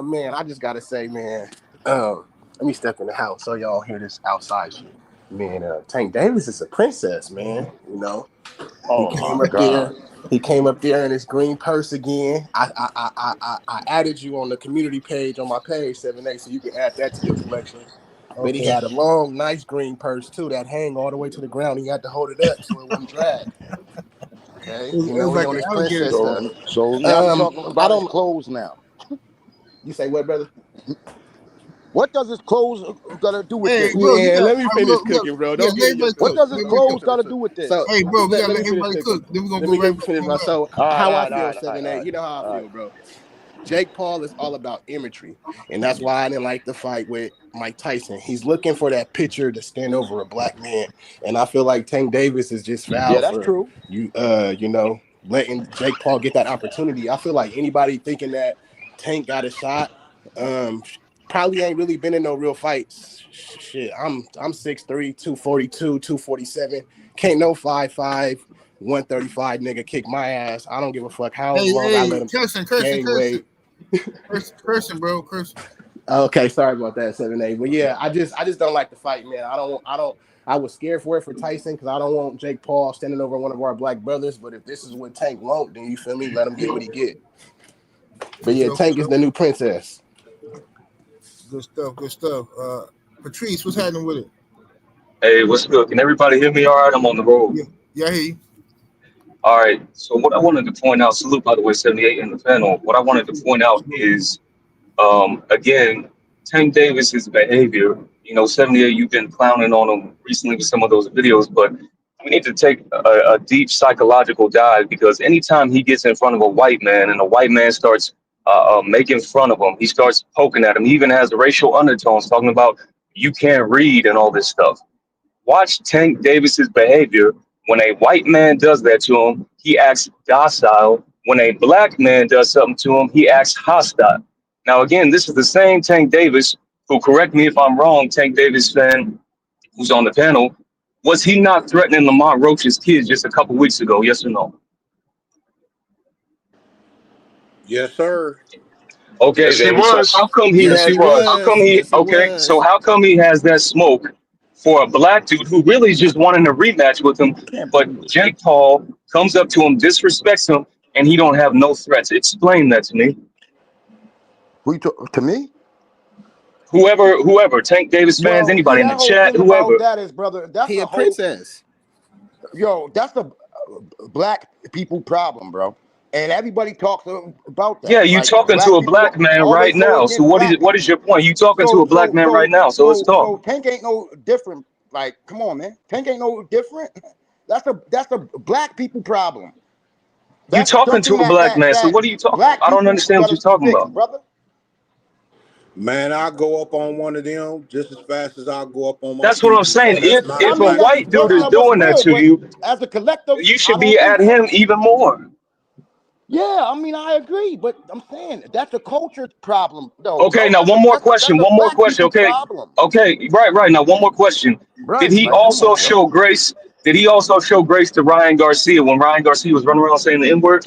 Man, I just gotta say, man, let me step in the house so y'all hear this outside shit. Man, Tank Davis is a princess, man. You know. He came up there in his green purse again. I added you on the community page on my page, 7A, so you can add that to your collection. Okay. But he had a long, nice green purse too that hang all the way to the ground. He had to hold it up so it wouldn't drag. Okay, It was like an alligator stuff. So now we're talking about his clothes now. You say what, brother? What does his clothes got to do with this? Bro, let me finish cooking, bro. What does his clothes got to do with this? So, hey, bro, let everybody cook. Then we're gonna finish my show. How I feel, 7A. You know how I feel, bro. Jake Paul is all about imagery, and that's why I didn't like the fight with Mike Tyson. He's looking for that picture to stand over a black man, and I feel like Tank Davis is just foul for you know, letting Jake Paul get that opportunity. I feel like anybody thinking that Tank got a shot, probably ain't really been in no real fights. Shit, I'm 6'3", 242, 247. Can't no 5'5", 135 nigga kick my ass. I don't give a fuck how long I let him cursing, bro, cursing. Okay, sorry about that, 7A. But yeah, I just don't like the fight, man. I was scared for it for Tyson because I don't want Jake Paul standing over one of our black brothers. But if this is what Tank won't, then you feel me? Let him get what he get. But yeah, Tank is the new princess. Good stuff. Patrice, what's happening with it? Hey, what's good? Can everybody hear me all right? I'm on the road. Yeah, I hear you. All right. So what I wanted to point out, salute, by the way, 78 in the panel. What I wanted to point out is, again, Tank Davis's behavior. You know, 78, you've been clowning on him recently with some of those videos, but we need to take a deep psychological dive, because anytime he gets in front of a white man and a white man starts making fun of him, he starts poking at him. He even has racial undertones, talking about you can't read and all this stuff. Watch Tank Davis's behavior. When a white man does that to him, he acts docile. When a black man does something to him, he acts hostile. Now, again, this is the same Tank Davis who, correct me if I'm wrong, Tank Davis fan who's on the panel, was he not threatening Lamont Roach's kids just a couple weeks ago? Yes or no? Yes, sir. Okay, Yes, he then was. so how come he Yes, has, he was. how come he, Yes, he okay, was. so how come he has that smoke for a black dude who really is just wanting a rematch with him, but Jake Paul comes up to him, disrespects him, and he don't have no threats? Explain that to me. To me? Whoever, Tank Davis fans, anybody in the chat, whoever. That is, brother, that's He a princess. That's a black people problem, bro. And everybody talks about that. Yeah, you talking to a black man right now. So what is your point? You talking to a black man right now. So let's talk. So Tank ain't no different. Like, come on, man. Tank ain't no different. That's a black people problem. You talking to a black man. So what are you talking about? I don't understand what you're talking about, brother. Man, I go up on one of them just as fast as I go up on my. That's what I'm saying. If a white dude is doing that to you, as a collective, you should be at him even more. Yeah, I mean, I agree, but I'm saying that's a culture problem, though. Okay, now one more question. Okay, okay, right. Now one more question. Did he also show grace? Did he also show grace to Ryan Garcia when Ryan Garcia was running around saying the N-word?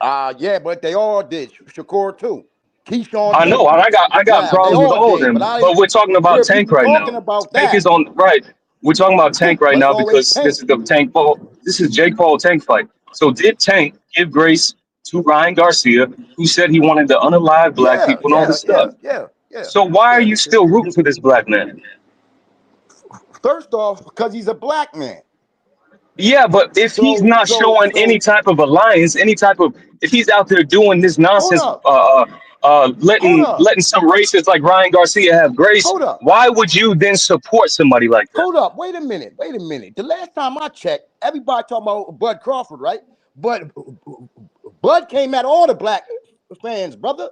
Yeah, but they all did. Shakur too. Keyshawn. I know. I got problems with all of them. But we're talking about Tank right now. Tank is on right. We're talking about Tank right now because this is the Tank Paul. This is Jake Paul Tank fight. So did Tank give grace to Ryan Garcia, who said he wanted to unalive black people and all this stuff? Yeah. So why are you still rooting for this black man? First off, because he's a black man. Yeah, but if he's not showing any type of alliance, if he's out there doing this nonsense, letting some racists like Ryan Garcia have grace, why would you then support somebody like that? Hold up, wait a minute. The last time I checked, everybody talking about Bud Crawford, right? But Bud came at all the black fans, brother.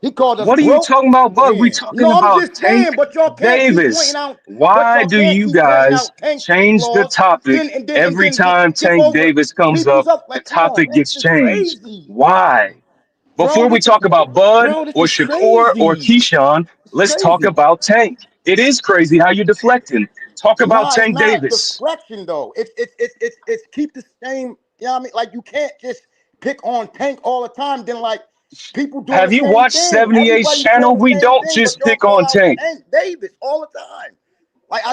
He called us. What are you talking about, Bud? We talking about Tank Davis. Why do you guys change the topic every time Tank Davis comes up? The topic gets changed. Why? Before we talk about Bud or Shakur or Keyshawn, let's talk about Tank. It is crazy how you're deflecting. Talk about Tank Davis. Deflection though. It's keep the same. You know what I mean? Like you can't just pick on Tank all the time. Then like. People do. Have you watched 78's channel? We don't just pick on Tank. Davis all the time.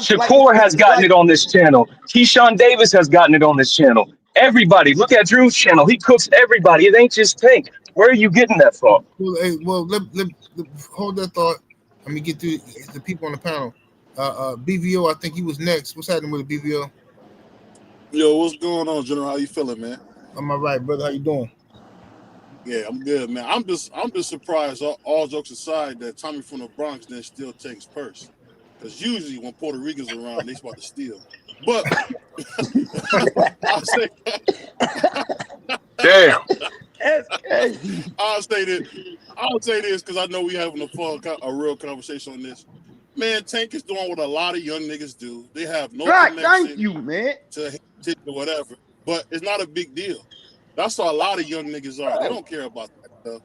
Shakur has gotten it on this channel. Keyshawn Davis has gotten it on this channel. Everybody, look at Drew's channel. He cooks everybody. It ain't just Tank. Where are you getting that from? Well, let hold that thought. Let me get to the people on the panel. BVO, I think he was next. What's happening with the BVO? Yo, what's going on, General? How you feeling, man? I'm all right, brother. How you doing? Yeah, I'm good, man. I'm just surprised, all jokes aside, that Tommy from the Bronx then still takes purse. Because usually when Puerto Ricans are around, they about to steal. But I'll say damn. I'll say this because I know we having a real conversation on this. Man, Tank is doing what a lot of young niggas do. They have no connection Thank you, man. to heritage or whatever, but it's not a big deal. That's how a lot of young niggas are. They don't care about that stuff.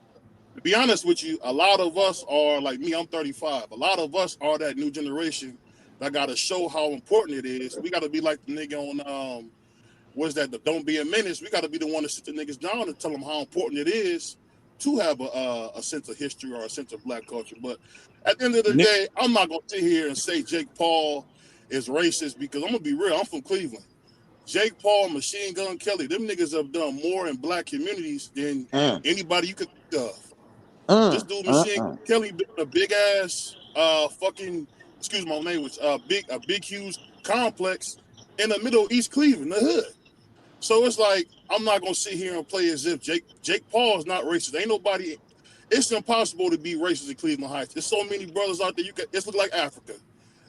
To be honest with you, a lot of us are like me. I'm 35. A lot of us are that new generation that got to show how important it is. We got to be like the nigga on what's that? The Don't Be a Menace. We got to be the one to sit the niggas down and tell them how important it is to have a sense of history or a sense of black culture. But at the end of the day, I'm not gonna sit here and say Jake Paul is racist because I'm gonna be real. I'm from Cleveland. Jake Paul, Machine Gun Kelly, them niggas have done more in black communities than anybody you could think of. This dude, Machine Gun Kelly, built a big ass fucking, excuse my language, a big huge complex in the middle of East Cleveland, the hood. So it's like I'm not gonna sit here and play as if Jake Paul is not racist. Ain't nobody. It's impossible to be racist in Cleveland Heights. There's so many brothers out there. It's look like Africa.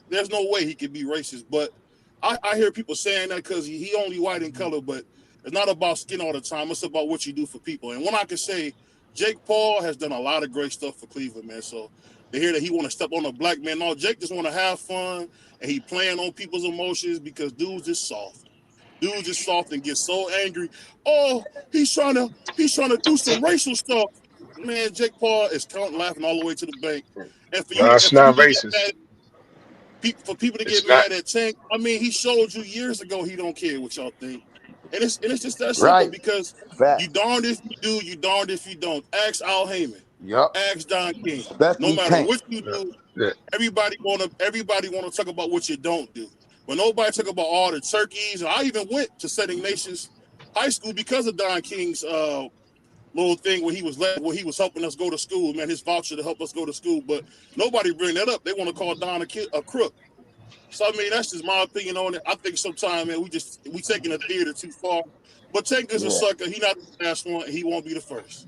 There's no way he could be racist. But I hear people saying that because he only white in color. But it's not about skin all the time. It's about what you do for people. And when I can say Jake Paul has done a lot of great stuff for Cleveland, man. So to hear that he want to step on a black man, no, Jake just want to have fun and he playing on people's emotions because dudes is soft. Dudes just soft and get so angry. Oh, he's trying to do some racial stuff. Man, Jake Paul is laughing all the way to the bank. And for it's not racist. For people to get mad at Tank, I mean, he showed you years ago he don't care what y'all think. And it's just that simple because you darned if you do, you darned if you don't. Ask Al Heyman. Yep. Ask Don King. Especially no matter Tank. what you do, everybody wanna talk about what you don't do. But nobody talk about all the turkeys. I even went to Setting Nations High School because of Don King's little thing when he was helping us go to school, man, his voucher to help us go to school. But nobody bring that up. They want to call Don a crook. So I mean, that's just my opinion on it. I think sometimes, man, we taking the theater too far. But Tank is a sucker. He not the last one, and he won't be the first.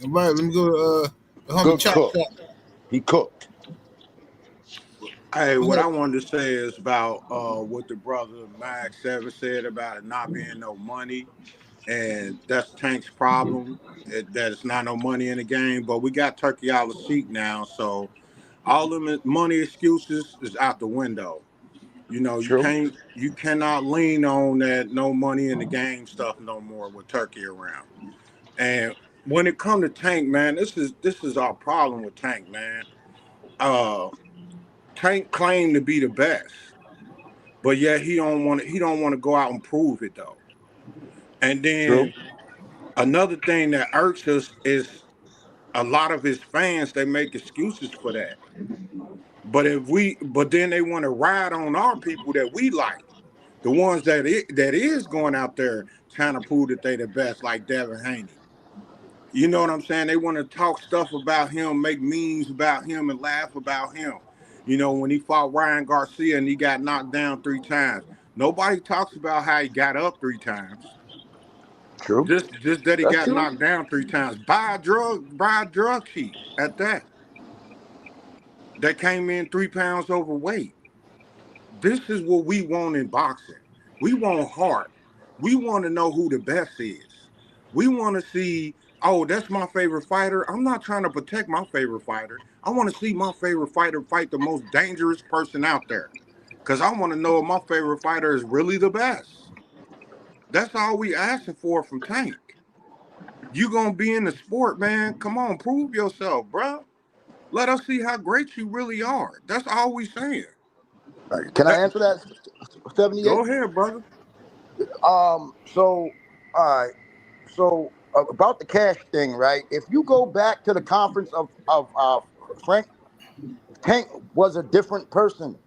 All right, let me go to the homie Chop. He cooked. Hey, what I wanted to say is about what the brother Mag 7 said about it not being no money, and that's Tank's problem, that it's not no money in the game. But we got Turkey out of the seat now, so all them money excuses is out the window. You know, you cannot lean on that no money in the game stuff no more with Turkey around. And when it comes to Tank, man, this is our problem with Tank, man. Tank claimed to be the best, but yet he don't want to go out and prove it though. And then another thing that irks us is a lot of his fans, they make excuses for that. But then they want to ride on our people that we like, the ones that is going out there trying to prove that they the best, like Devin Haney. You know what I'm saying? They want to talk stuff about him, make memes about him, and laugh about him. You know, when he fought Ryan Garcia and he got knocked down 3 times, nobody talks about how he got up 3 times. True. Just that he got knocked down 3 times by a drug chief at that. That came in 3 pounds overweight. This is what we want in boxing. We want heart. We want to know who the best is. We want to see, oh, that's my favorite fighter. I'm not trying to protect my favorite fighter. I want to see my favorite fighter fight the most dangerous person out there. Because I want to know if my favorite fighter is really the best. That's all we asking for from Tank. You going to be in the sport, man. Come on, prove yourself, bro. Let us see how great you really are. That's all we saying. Can I answer that? 78? Go ahead, brother. So, all right. So about the cash thing, right? If you go back to the conference of Frank, Tank was a different person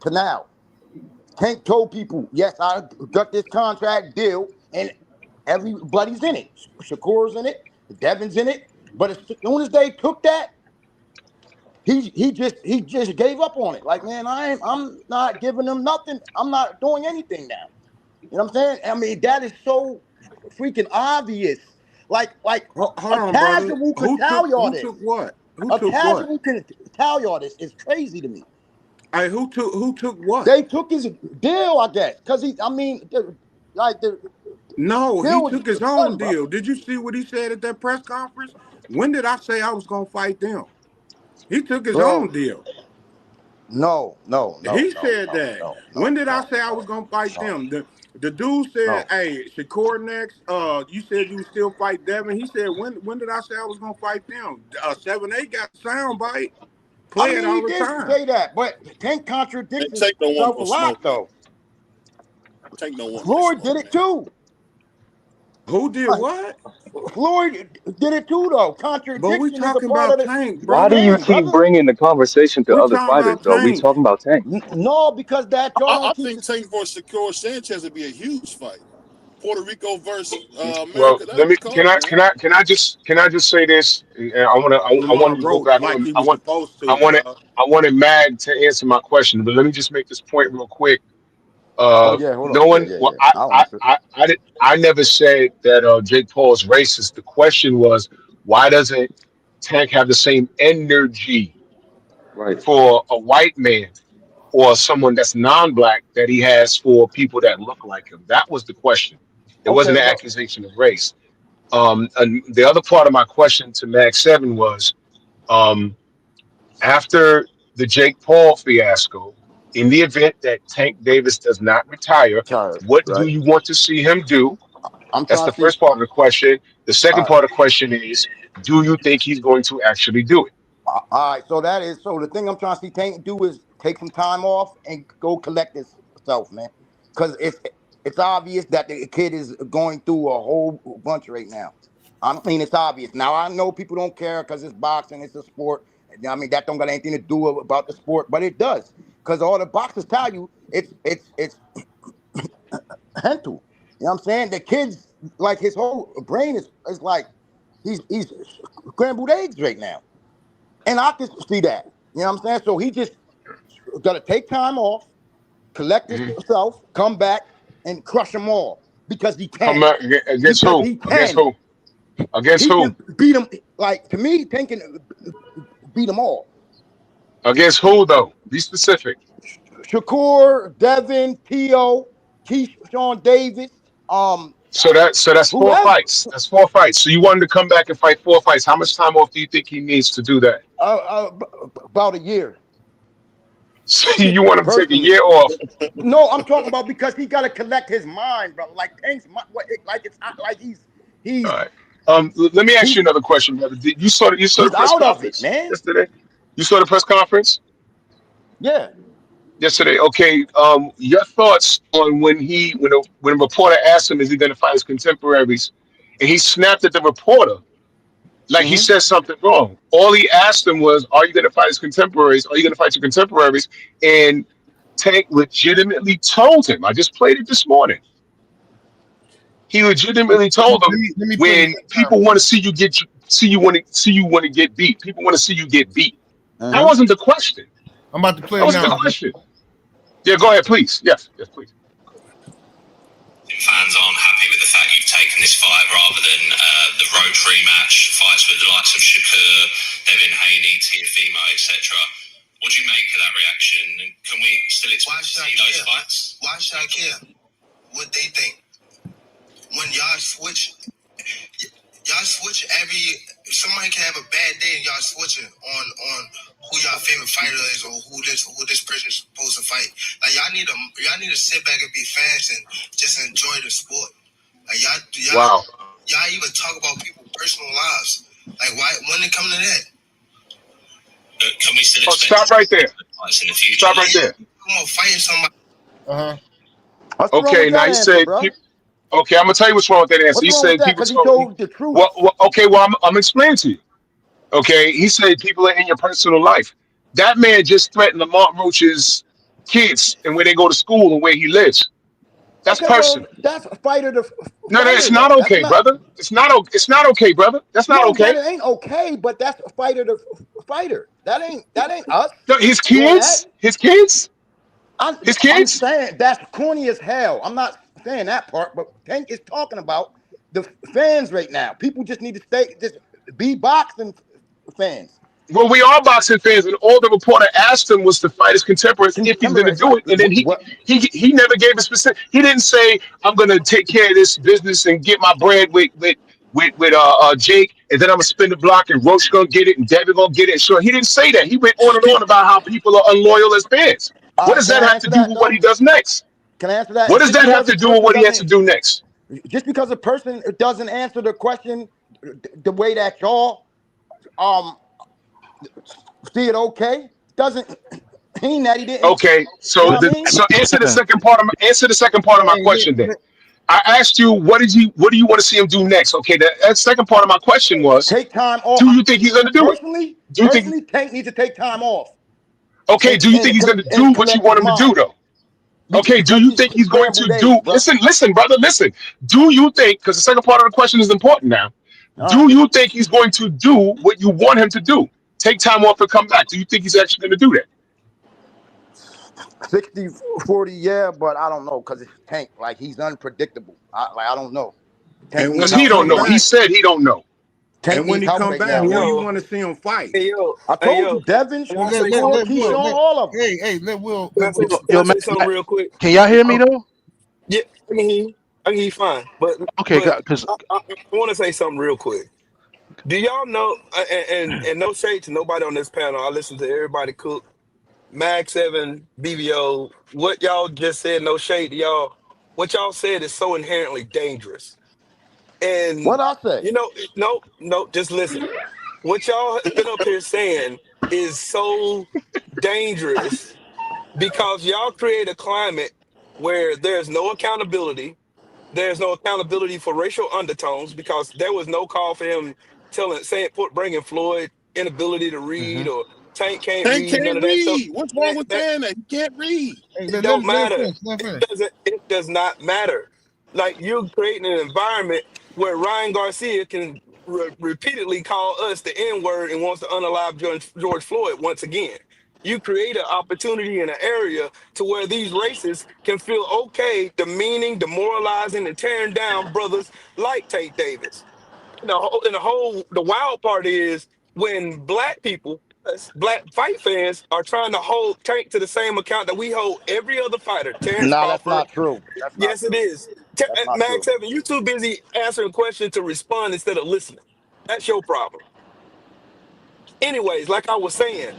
to now. Tank told people, yes, I got this contract deal, and everybody's in it. Shakur's in it, Devin's in it. But as soon as they took that, he just gave up on it. Like, man, I'm not giving them nothing. I'm not doing anything now. You know what I'm saying? I mean, that is so freaking obvious. Like hold a on, casual brother. could tell y'all this. Who took what? A casual can tell y'all this. It's crazy to me. Hey, who took what? They took his deal, I guess, because No, he took his own bro. deal. Did you see what he said at that press conference? When did I say I was gonna fight them? He took his own deal. No. He said that. When did I say I was gonna fight them? The dude said, "Hey, Shakur next. You said you would still fight Devin." He said, "When did I say I was gonna fight them?" 7-8 got sound bite. Play it all the time. He did say that, but Tank contradicts himself a lot, though. Tank no one. Floyd did it too. Who did what? Floyd did it too, though. Contradiction. But we talking about Tank, bro. Why do you keep bringing the conversation to other fighters, though? We talking about Tank. No, because that y'all I think Tank versus Shakur Sanchez would be a huge fight. Puerto Rico versus America. Well, can I just say this? And I want to go back. I wanted Mag to answer my question, but let me just make this point real quick. I never said that Jake Paul is racist. The question was, why doesn't Tank have the same energy for a white man or someone that's non-black that he has for people that look like him? That was the question. It wasn't an accusation of race. And the other part of my question to Mag 7 was, after the Jake Paul fiasco, in the event that Tank Davis does not retire, what do you want to see him do? That's the first part of the question. The second part of the question is, do you think he's going to actually do it? All right, so the thing I'm trying to see Tank do is take some time off and go collect himself, man. Because it's obvious that the kid is going through a whole bunch right now. I mean, it's obvious. Now, I know people don't care because it's boxing, it's a sport. I mean, that don't got anything to do about the sport, but it does. Because all the boxers tell you it's mental. You know what I'm saying? The kid's like his whole brain is like he's scrambled eggs right now. And I can see that. You know what I'm saying? So he just gotta take time off, collect himself, come back, and crush them all. Because he can. Come back against who? Against who? Against who? Beat him. Like, to me, Tank can beat them all. Against who, though? Be specific. Shakur, Devin, T.O., Keyshawn Davis. So that's four fights. That's 4 fights. So you wanted to come back and fight 4 fights. How much time off do you think he needs to do that? About a year. So you want him to take a year off? No, I'm talking about because he got to collect his mind, bro. Like Tank's like it's like he's. All right. Let me ask you another question, brother. You saw the press conference yesterday? You saw the press conference? Yeah. Yesterday. Okay. Your thoughts on when a reporter asked him, is he going to fight his contemporaries? And he snapped at the reporter like he said something wrong. All he asked him was, are you going to fight his contemporaries? Are you going to fight your contemporaries? And Tank legitimately told him. I just played it this morning. He legitimately told him, when people want to see you get beat. People want to see you get beat. That wasn't the question. I'm about to play that wasn't now. the question. Yeah, go ahead, please. Yes, please. Fans aren't happy with the fact you've taken this fight rather than the road rematch, fights with the likes of Shakur, Devin Haney, Teofimo, etc. What do you make of that reaction? And can we still expect to see those fights? Why should I care what they think? When y'all switch somebody can have a bad day and y'all switching on who y'all favorite fighter is or who this person is supposed to fight. Like y'all need to sit back and be fans and just enjoy the sport. Like y'all even talk about people's personal lives. Like why when it come to that? Can we still stop right there? In the future? Stop right there. Come on, fighting somebody. Okay, now you said. Okay, I'm gonna tell you what's wrong with that answer. He said people told the truth. Well, I'm explaining to you. Okay, he said people are in your personal life. That man just threatened Lamont Roach's kids and where they go to school and where he lives. That's personal. Well, that's a fighter to. No, it's not okay, brother. It's not okay, brother. That's not okay. That ain't okay, but that's a fighter to fighter. That ain't us. No, his kids. I'm saying that's corny as hell. I'm not saying that part, but Tank is talking about the fans right now. People just need to just be boxing fans. Well, we are boxing fans, and all the reporter asked him was to fight his contemporaries if he's going to do it, and then he never gave a specific. He didn't say I'm going to take care of this business and get my bread with Jake, and then I'm gonna spin the block, and Roach gonna get it, and Devin gonna get it. Sure, he didn't say that. He went on and on about how people are unloyal as fans. What does that have to do with what he does next? Can I answer that? What does that have to do with what he has to do next? Just because a person doesn't answer the question the way that y'all see it okay, doesn't mean that he didn't. Okay, so so answer the second part of my question then. I asked you, what do you want to see him do next? Okay, that second part of my question was, take time off. Do you think he's going to do personally, it? Do you personally, Tank needs to take time off. Okay, do you think he's going to do what you want him to do, though? Okay, do you think he's going to do? Listen, brother, listen. Do you think? Because the second part of the question is important now. Do you think he's going to do what you want him to do? Take time off and come back. Do you think he's actually going to do that? 60-40, yeah, but I don't know because it's Tank. Like, he's unpredictable. I don't know. Because he don't know. He said he don't know. Tank, and when he come back, who you want to see him fight? Hey, I told you, Devin, Keyshawn, all of them. Hey, let Will. Can I say something real quick? Can y'all hear me though? Yeah, I can hear you. I can hear you fine. But okay, because I want to say something real quick. Do y'all know? And no shade to nobody on this panel. I listen to everybody cook. Mag 7, BBO, what y'all just said, no shade to y'all. What y'all said is so inherently dangerous. And what I say? You know, no, just listen. What y'all been up here saying is so dangerous because y'all create a climate where there's no accountability. There's no accountability for racial undertones because there was no call for him bringing Floyd inability to read or Tank can't read, none of that stuff. What's wrong with that? He can't read. It don't matter. It does not matter. Like, you're creating an environment where Ryan Garcia can repeatedly call us the N-word and wants to unalive George Floyd once again. You create an opportunity in an area to where these racists can feel okay demeaning, demoralizing, and tearing down brothers like Tate Davis. The wild part is when black people, black fight fans, are trying to hold Tank to the same account that we hold every other fighter. Terrence Crawford. That's not true. Yes, it is. Mag 7, you too busy answering questions to respond instead of listening. That's your problem. Anyways, like I was saying,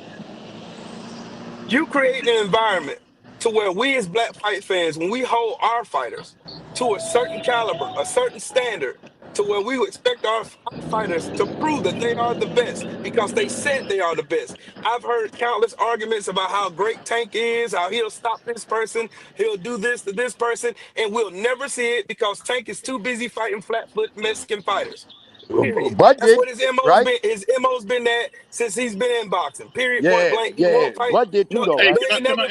you create an environment to where we as black fight fans, when we hold our fighters to a certain caliber, a certain standard, to where we would expect our fighters to prove that they are the best because they said they are the best. I've heard countless arguments about how great Tank is, how he'll stop this person, he'll do this to this person, and we'll never see it because Tank is too busy fighting flat-foot Mexican fighters. Period. That's what his MO's been. His MO's been that since he's been in boxing. Period. Point blank. He won't fight. Bud did too, though, right? They ain't never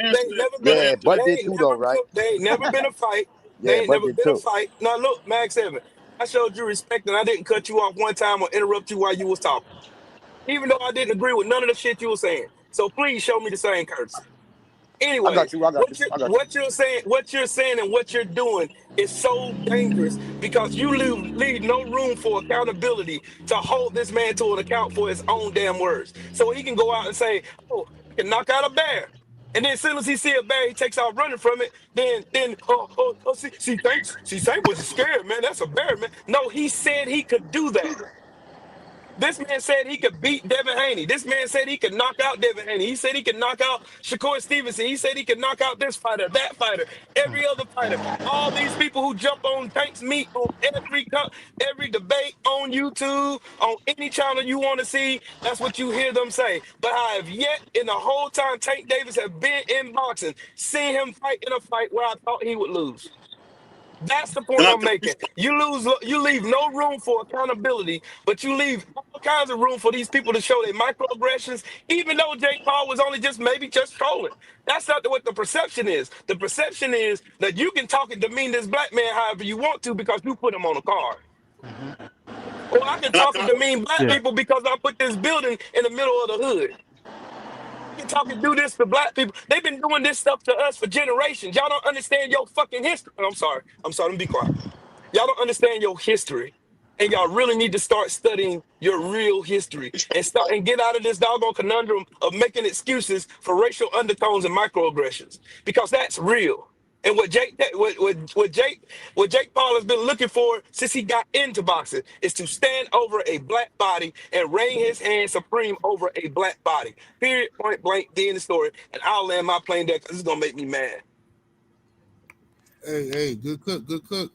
been a fight. They ain't never been a fight. Now look, Mag 7, I showed you respect and I didn't cut you off one time or interrupt you while you was talking, even though I didn't agree with none of the shit you were saying. So please show me the same courtesy. Anyway, what you're saying and what you're doing is so dangerous because you leave no room for accountability to hold this man to an account for his own damn words. So he can go out and say, "Oh, I can knock out a bear," and then as soon as he see a bear, he takes off running from it. Then Tank was scared, man. That's a bear, man. No, he said he could do that. This man said he could beat Devin Haney. This man said he could knock out Devin Haney. He said he could knock out Shakur Stevenson. He said he could knock out this fighter, that fighter, every other fighter. All these people who jump on Tank's meat on every debate on YouTube, on any channel you want to see, that's what you hear them say. But I have yet, in the whole time Tank Davis have been in boxing, seen him fight in a fight where I thought he would lose. That's the point I'm making. You leave no room for accountability, but you leave all kinds of room for these people to show their microaggressions, even though Jake Paul was only just trolling. That's not what the perception is. The perception is that you can talk and demean this black man however you want to because you put him on a card. Or I can talk and demean black people because I put this building in the middle of the hood. You can talk and do this to black people. They've been doing this stuff to us for generations. Y'all don't understand your fucking history. I'm sorry. Let me be quiet. Y'all don't understand your history. and y'all really need to start studying your real history and get out of this doggone conundrum of making excuses for racial undertones and microaggressions, because that's real. And what Jake Paul has been looking for since he got into boxing is to stand over a black body and reign his hand supreme over a black body. Period. Point blank. The end of the story. And I'll land my plane there because it's gonna make me mad. Hey, good cook.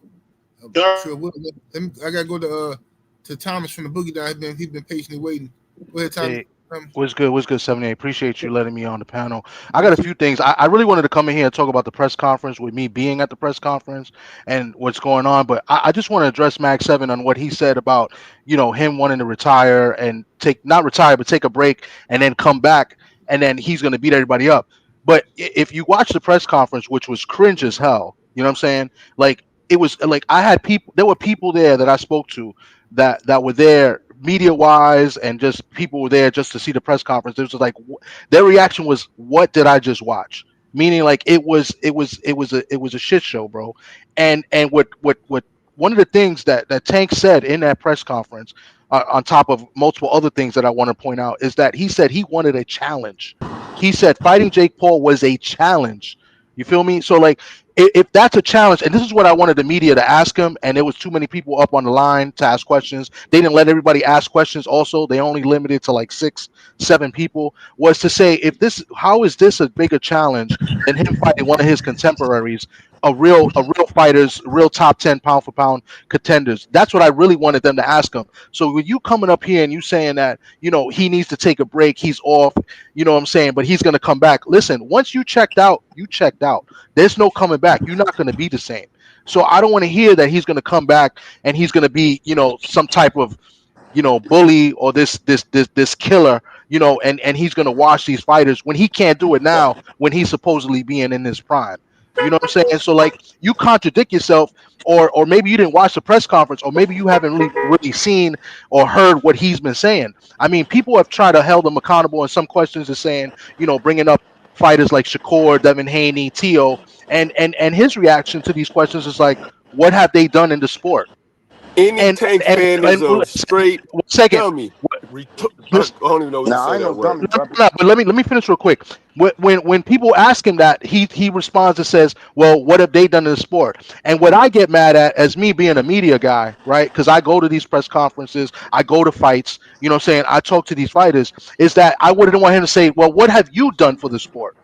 Sure will. I gotta go to Thomas from the Boogie Down. He's been patiently waiting. Go ahead, Thomas. Hey, what's good, 78? Appreciate you letting me on the panel. I got a few things. I really wanted to come in here and talk about the press conference with me being at the press conference and what's going on, but I just want to address Mag 7 on what he said about, him wanting to retire and not retire, but take a break and then come back, and then he's going to beat everybody up. But if you watch the press conference, which was cringe as hell, you know what I'm saying? Like, it was like there were people there that I spoke to that were there media wise, and just people were there just to see the press conference. It was like their reaction was, "What did I just watch?" Meaning, like, it was a shit show, bro. And what one of the things that Tank said in that press conference, on top of multiple other things that I want to point out, is that he said he wanted a challenge. He said fighting Jake Paul was a challenge. You feel me? So, like, if that's a challenge, and this is what I wanted the media to ask him, and there was too many people up on the line to ask questions. They didn't let everybody ask questions. Also, they only limited to like 6-7 people. Was to say, how is this a bigger challenge than him fighting one of his contemporaries, a real fighters, real top 10 pound for pound contenders? That's what I really wanted them to ask him. So with you coming up here and you saying that, he needs to take a break, he's off, you know what I'm saying, but he's going to come back. Listen, once you checked out, you checked out. There's no coming back. You're not going to be the same. So I don't want to hear that he's going to come back and he's going to be, some type of, bully or this killer, and he's going to wash these fighters when he can't do it now, when he's supposedly being in his prime. You know what I'm saying? So, like, you contradict yourself, or maybe you didn't watch the press conference, or maybe you haven't really seen or heard what he's been saying. I mean, people have tried to hold him accountable, and some questions are saying, bringing up fighters like Shakur, Devin Haney, Tio, and his reaction to these questions is like, what have they done in the sport? Any Tank fan is a straight dummy. I don't even know what to say that word. No, but let me finish real quick. When people ask him that, he responds and says, well, what have they done in the sport? And what I get mad at, as me being a media guy, right, because I go to these press conferences, I go to fights, you know what I'm saying, I talk to these fighters, is that I wouldn't want him to say, well, what have you done for the sport?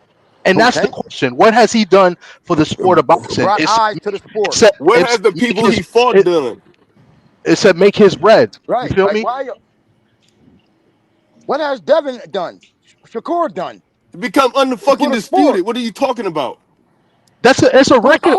And that's the question. What has he done for the sport of boxing? Brought eyes to the sport. What has the people he fought done? It said make his bread. Right. You feel like, me? What has Devin done? Shakur done? To become unfucking disputed. What are you talking about? It's a record.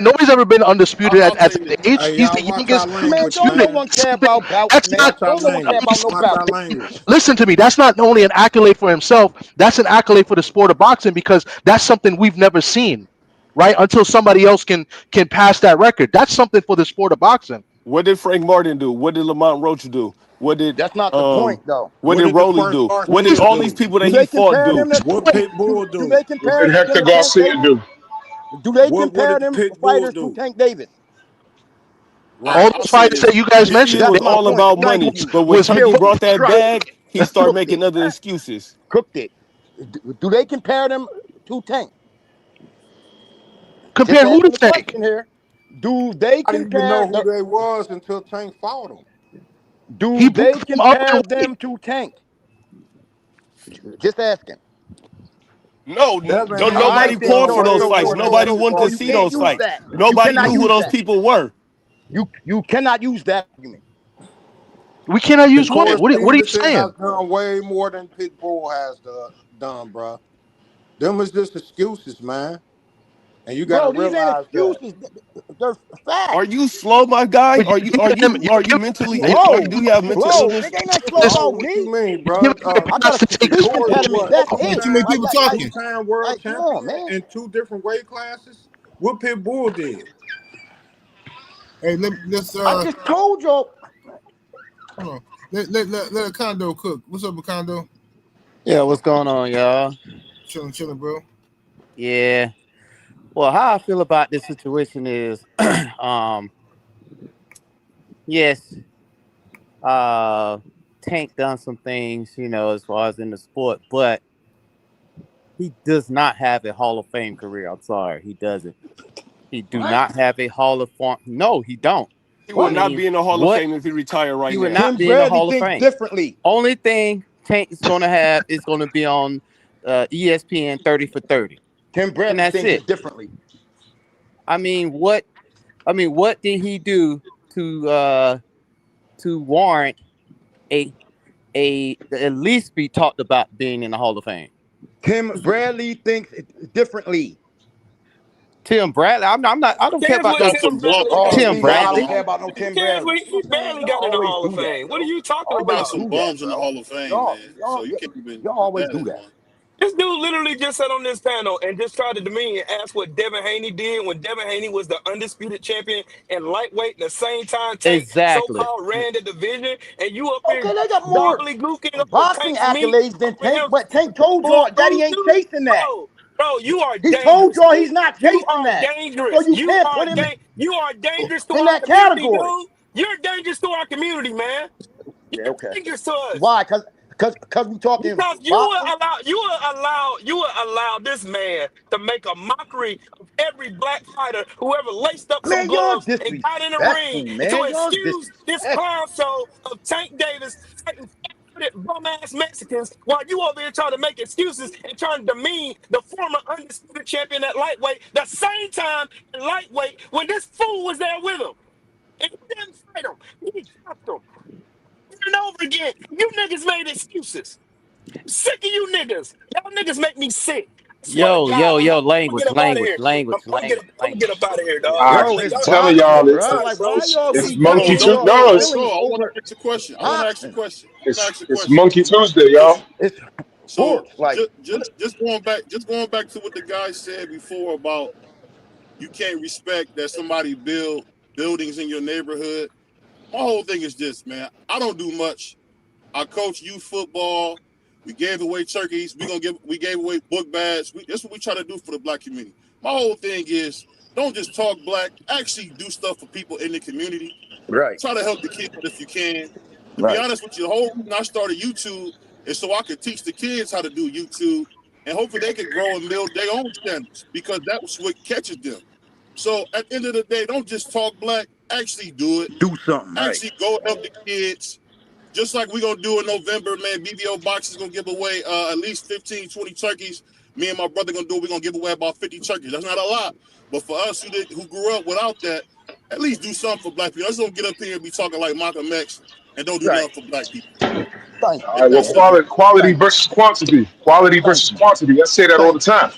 Nobody's ever been undisputed at that age. Hey, he's the youngest. Man, no one care about bouts, man. Don't no one care about no bouts. Listen to me. That's not only an accolade for himself. That's an accolade for the sport of boxing, because that's something we've never seen, right? Until somebody else can pass that record. That's something for the sport of boxing. What did Frank Martin do? What did Lamont Roach do? What did That's not the point, though. What did Rowley do? What did all these people that he fought do? What Pitbull do? Do they compare What did Hector Garcia do? Do they compare them to fighters to Tank Davis? Right. All those fighters that you guys mentioned, it was all about money. But when Turkey brought that bag, he started making other excuses. Cooked it. Do they compare them to Tank? Compare who to Tank? Here. Do they I didn't even compare know who they was until Tank fought them. Do they compare them to Tank? Just asking. No, nobody fought for those fights. Nobody wanted to see those fights. Nobody knew who those people were. You cannot use that argument. We cannot use what? What are you saying? Has done way more than Pitbull has done, bro. Them is just excuses, man. And you gotta realize excuses. They're facts. Are you slow, my guy? Are you mentally? Do you have mental illness? They ain't not slow about me. What you mean, bro? I got a speech impediment. That's it. Too many people talking. Two-time world champion in 2 different weight classes. What Pitbull did? Hey, let's. I just told y'all. Hold on. Let Condo cook. What's up, Condo? Yeah, what's going on, y'all? Chilling, bro. Yeah. Well, how I feel about this situation is, yes, Tank done some things, as far as in the sport, but he does not have a Hall of Fame career. I'm sorry, he doesn't. He do What? not have a Hall of Fame. No, he don't. He I would What? not mean, be in the Hall of what Fame if he retired right he would now. not Tim be in the Bradley Hall of thinks Fame. differently. Only thing Tank is gonna have is gonna be on ESPN 30 for 30, Tim and Bradley that's thinks it. differently. I mean, what? What did he do to warrant a at least be talked about being in the Hall of Fame? Tim Bradley thinks differently. Tim Bradley. I'm not. I don't care Cares about what no Tim Bradley Oh, got. Tim see, y'all don't Bradley. care about no Tim Cares Bradley. what See what he I'm saying? barely Y'all got in the always Hall of do that, Fame. What are bro. you talking We got Always about? some do that, bums in the bro. Hall of Fame, man. So you can't even Y'all put always that do as that. one. This dude literally just sat on this panel and just tried to demean and ask what Devin Haney did when Devin Haney was the undisputed champion in lightweight. The same time Tank Exactly. so-called ran the division, and you up here Okay, they got more gobbledygooking over boxing Tank's meat, accolades than over Tank, him but Tank told bull y'all that he ain't dude, chasing that. bro, you are He told dangerous, y'all dude. he's not You chasing are that. So dangerous. you can't put him You are dangerous to in our that community, dude. category. You're dangerous to our community, man. Yeah, You're okay. dangerous to us. Why? Cause we talking Because boxing? you will allow this man to make a mockery of every black fighter who ever laced up some Man, y'all gloves and got in the ring disrespectful, and to man. Y'all excuse this disrespectful. clown show of Tank Davis fighting bum ass Mexicans while you over here trying to make excuses and trying to demean the former undisputed champion at lightweight, the same time at lightweight when this fool was there with him. And he didn't fight him. He dropped him over and over again. You niggas made excuses. Sick of you niggas. Y'all niggas make me sick. I swear to Yo, God, yo, yo. I'm gonna get Language, up out of language, here. language, language, I'm gonna get up language. out of here, dog. I Yo, Y'all, it's keep y'all, telling y'all y'all boxing, niggas bro. suck, Like, bro. why y'all it's keep Hold getting Monkey on, into Tuesday. look, y'all look, No, look, feelings I want to over ask a question. I want to ask a boxing? question. I want to ask a it's question. Monkey Tuesday, y'all. It's So sports. Like, just going back to what the guy said before about you can't respect that somebody build buildings in your neighborhood. My whole thing is this, man. I don't do much. I coach youth football. We gave away turkeys. We gave away book bags. That's what we try to do for the black community. My whole thing is don't just talk black. Actually do stuff for people in the community. right, Try to help the kids if you can. To be right. honest with you, the whole reason I started YouTube is so I could teach the kids how to do YouTube, and hopefully they could grow and build their own channels because that's what catches them. So at the end of the day, don't just talk black. Actually do it. Do something, right. Actually go help the kids. Just like we're going to do in November, man, BBO Box is going to give away at least 15, 20 turkeys. Me and my brother going to do, we're going to give away about 50 turkeys. That's not a lot. But for us who grew up without that, at least do something for black people. Let's don't get up here and be talking like Malcolm X and don't do Right. nothing for black people. Thank All you. right, It's well, that Thank you. simple. quality Thank you. versus quantity. Quality Thank versus you. quantity. I say that all the Thank you. time.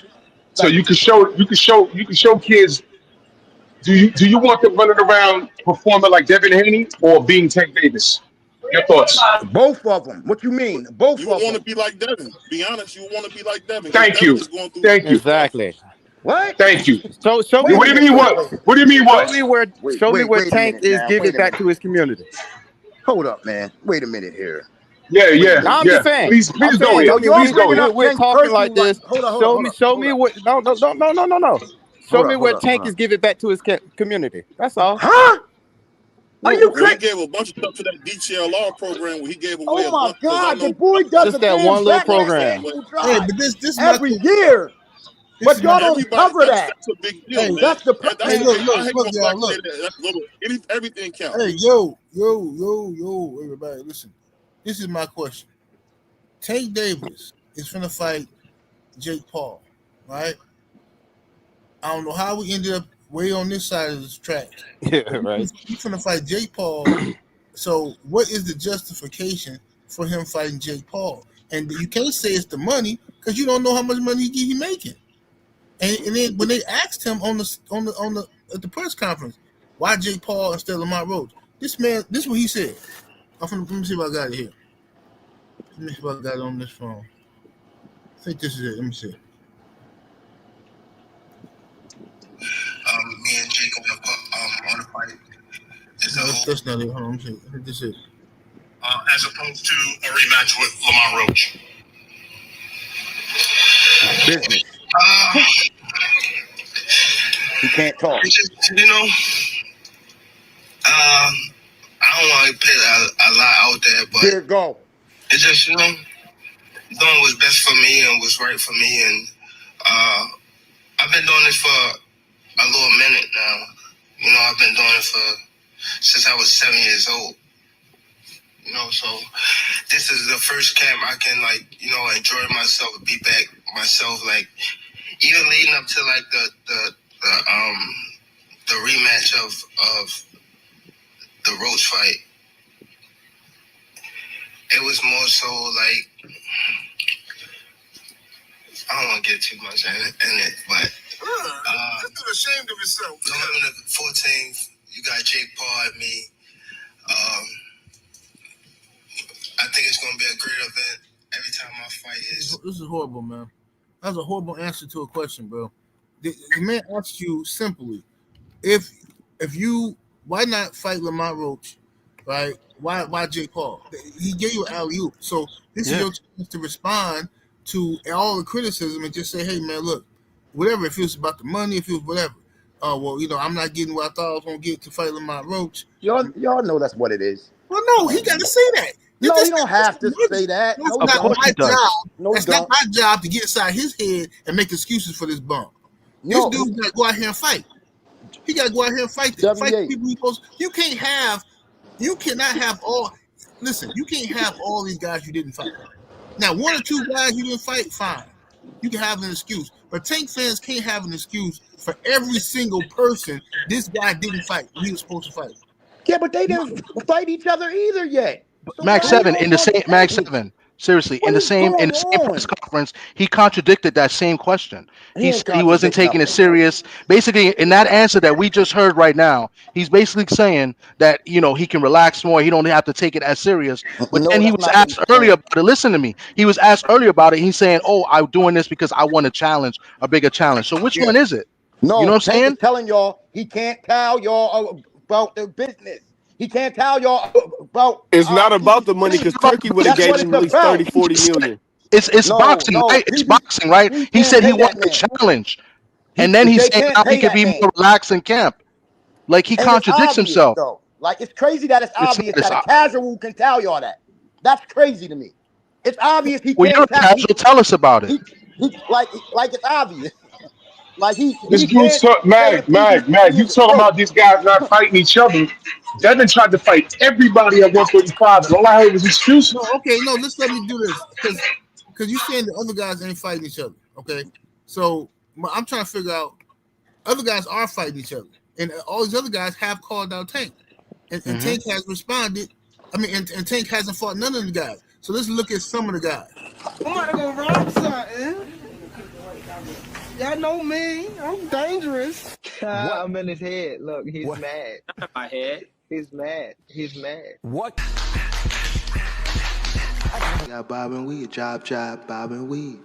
So Thank you you. can show kids. Do you want them running around performing like Devin Haney or being Tank Davis? Your thoughts. Both of them. What you mean? Both You would of want to them. be like Devin. Be honest, you would want to be like Devin because Thank Devin you. is going through Thank you. stuff. Exactly. What? Thank you. Show me Wait a What do you minute. mean Wait, what? wait. What do you mean show what? me where Wait, show me wait, where wait a Tank minute is now. giving Wait a back minute. to his community. Hold up, man. Wait a minute here. Yeah, Wait a yeah, minute. Now I'm just yeah. saying. Please, I'm please go saying. here. Yo, I mean, y'all Please go bringing here. up we're Tank's talking like personal life. this. Hold up, hold up, Show hold me up, show hold me up. what no. Show Hold me up, where hold up, hold Tank up. is giving back to his community. That's all. Huh? Are you Well, he crazy? gave a bunch of stuff to that DTLR program where he gave away Oh a my bunch because I God, the know boy a lot does of a Just that damn one little a lot of backpack stuff program. went. annual Hey, drive but this is my every year, this but is my y'all don't Everybody, cover that. that's a big deal, hey man. That's the That's hey a man. look big. I look hate look when y'all black say look. that. That's little. Everything counts. Hey yo everybody listen. This is my question. Tank Davis is finna fight Jake Paul, right? I don't know how we ended up way on this side of this track, Yeah, but right. he's finna fight Jake Paul. So what is the justification for him fighting Jake Paul? And you can't say it's the money because you don't know how much money he making. And then when they asked him on the at the press conference, why Jake Paul instead of Lamont Rhodes? This is what he said. Let me see if I got it here. Let me see if I got it on this phone. I think this is it. Let me see. Me and Jacob have put on the fight as a No, whole, that's not it. Hold on, let me see. I think this is it. As opposed to a rematch with Lamar Roach. Business. uh, He can't talk. it's just, um, I don't want to put a lot out there, but Here go. it's just doing what's best for me and what's right for me, and I've been doing this for a little minute now. I've been doing it since I was 7 years old. So this is the first camp I can enjoy myself, be back myself, even leading up to the rematch of the Roach fight. It was more so I don't want to get too much in it, but You're ashamed of yourself. November the 14th, you got Jake Paul at me. I think it's going to be a great event every time I fight. This is horrible, man. That's a horrible answer to a question, bro. The man asked you simply, if you, why not fight Lamont Roach, right? Why Jake Paul? He gave you an alley-oop. So this is your chance to respond to all the criticism and just say, hey, man, look, whatever, if it was about the money, if it was whatever. Well, I'm not getting what I thought I was going to get to fight Lamont Roach. Y'all know that's what it is. Well, no, he got to say that. No, he don't have to say that. That's No, not my job. No, that's not my job to get inside his head and make excuses for this bump. This dude got to go out here and fight. He got to go out here and fight the people he supposed. You cannot have all. Listen, you can't have all these guys you didn't fight. Now, one or two guys you didn't fight, fine. You can have an excuse. But Tank fans can't have an excuse for every single person this guy didn't fight when he was supposed to fight. Yeah, but they didn't fight each other either yet. So Mag 7 in the same Mag 7. Seriously, in the same press conference, he contradicted that same question. He said he wasn't taking it serious. Basically, in that answer that we just heard right now, he's basically saying that he can relax more. He don't have to take it as serious. But then he was asked earlier about it. Listen to me. He was asked earlier about it. He's saying, "Oh, I'm doing this because I want a challenge, a bigger challenge." So which one is it? No, you know what I'm saying? Telling y'all he can't tell y'all about the business. He can't tell y'all about. It's not about the money because Turkey would have gave him at least 30, 40 million. It's boxing, right? It's boxing, right? He said he wanted a challenge, and then he said now he can be more relaxed in camp. Like he contradicts himself. Though. Like it's crazy that it's obvious that a casual can tell y'all that. That's crazy to me. It's obvious he can't. Well, you're a casual. Tell us about it. Like it's obvious. Like this dude's Mag. You talking about these guys not fighting each other? Devin tried to fight everybody at 145. And all I heard was excuses. No, okay, no, let's let me do this because you're saying the other guys ain't fighting each other. Okay, so I'm trying to figure out other guys are fighting each other, and all these other guys have called out Tank, and Tank has responded. I mean, and Tank hasn't fought none of the guys. So let's look at some of the guys. I'm gonna rob something. Y'all know me. I'm dangerous. I'm in his head. Look, he's mad. My head. He's mad. He's mad. What? Got bob and weed, job, bob and weed.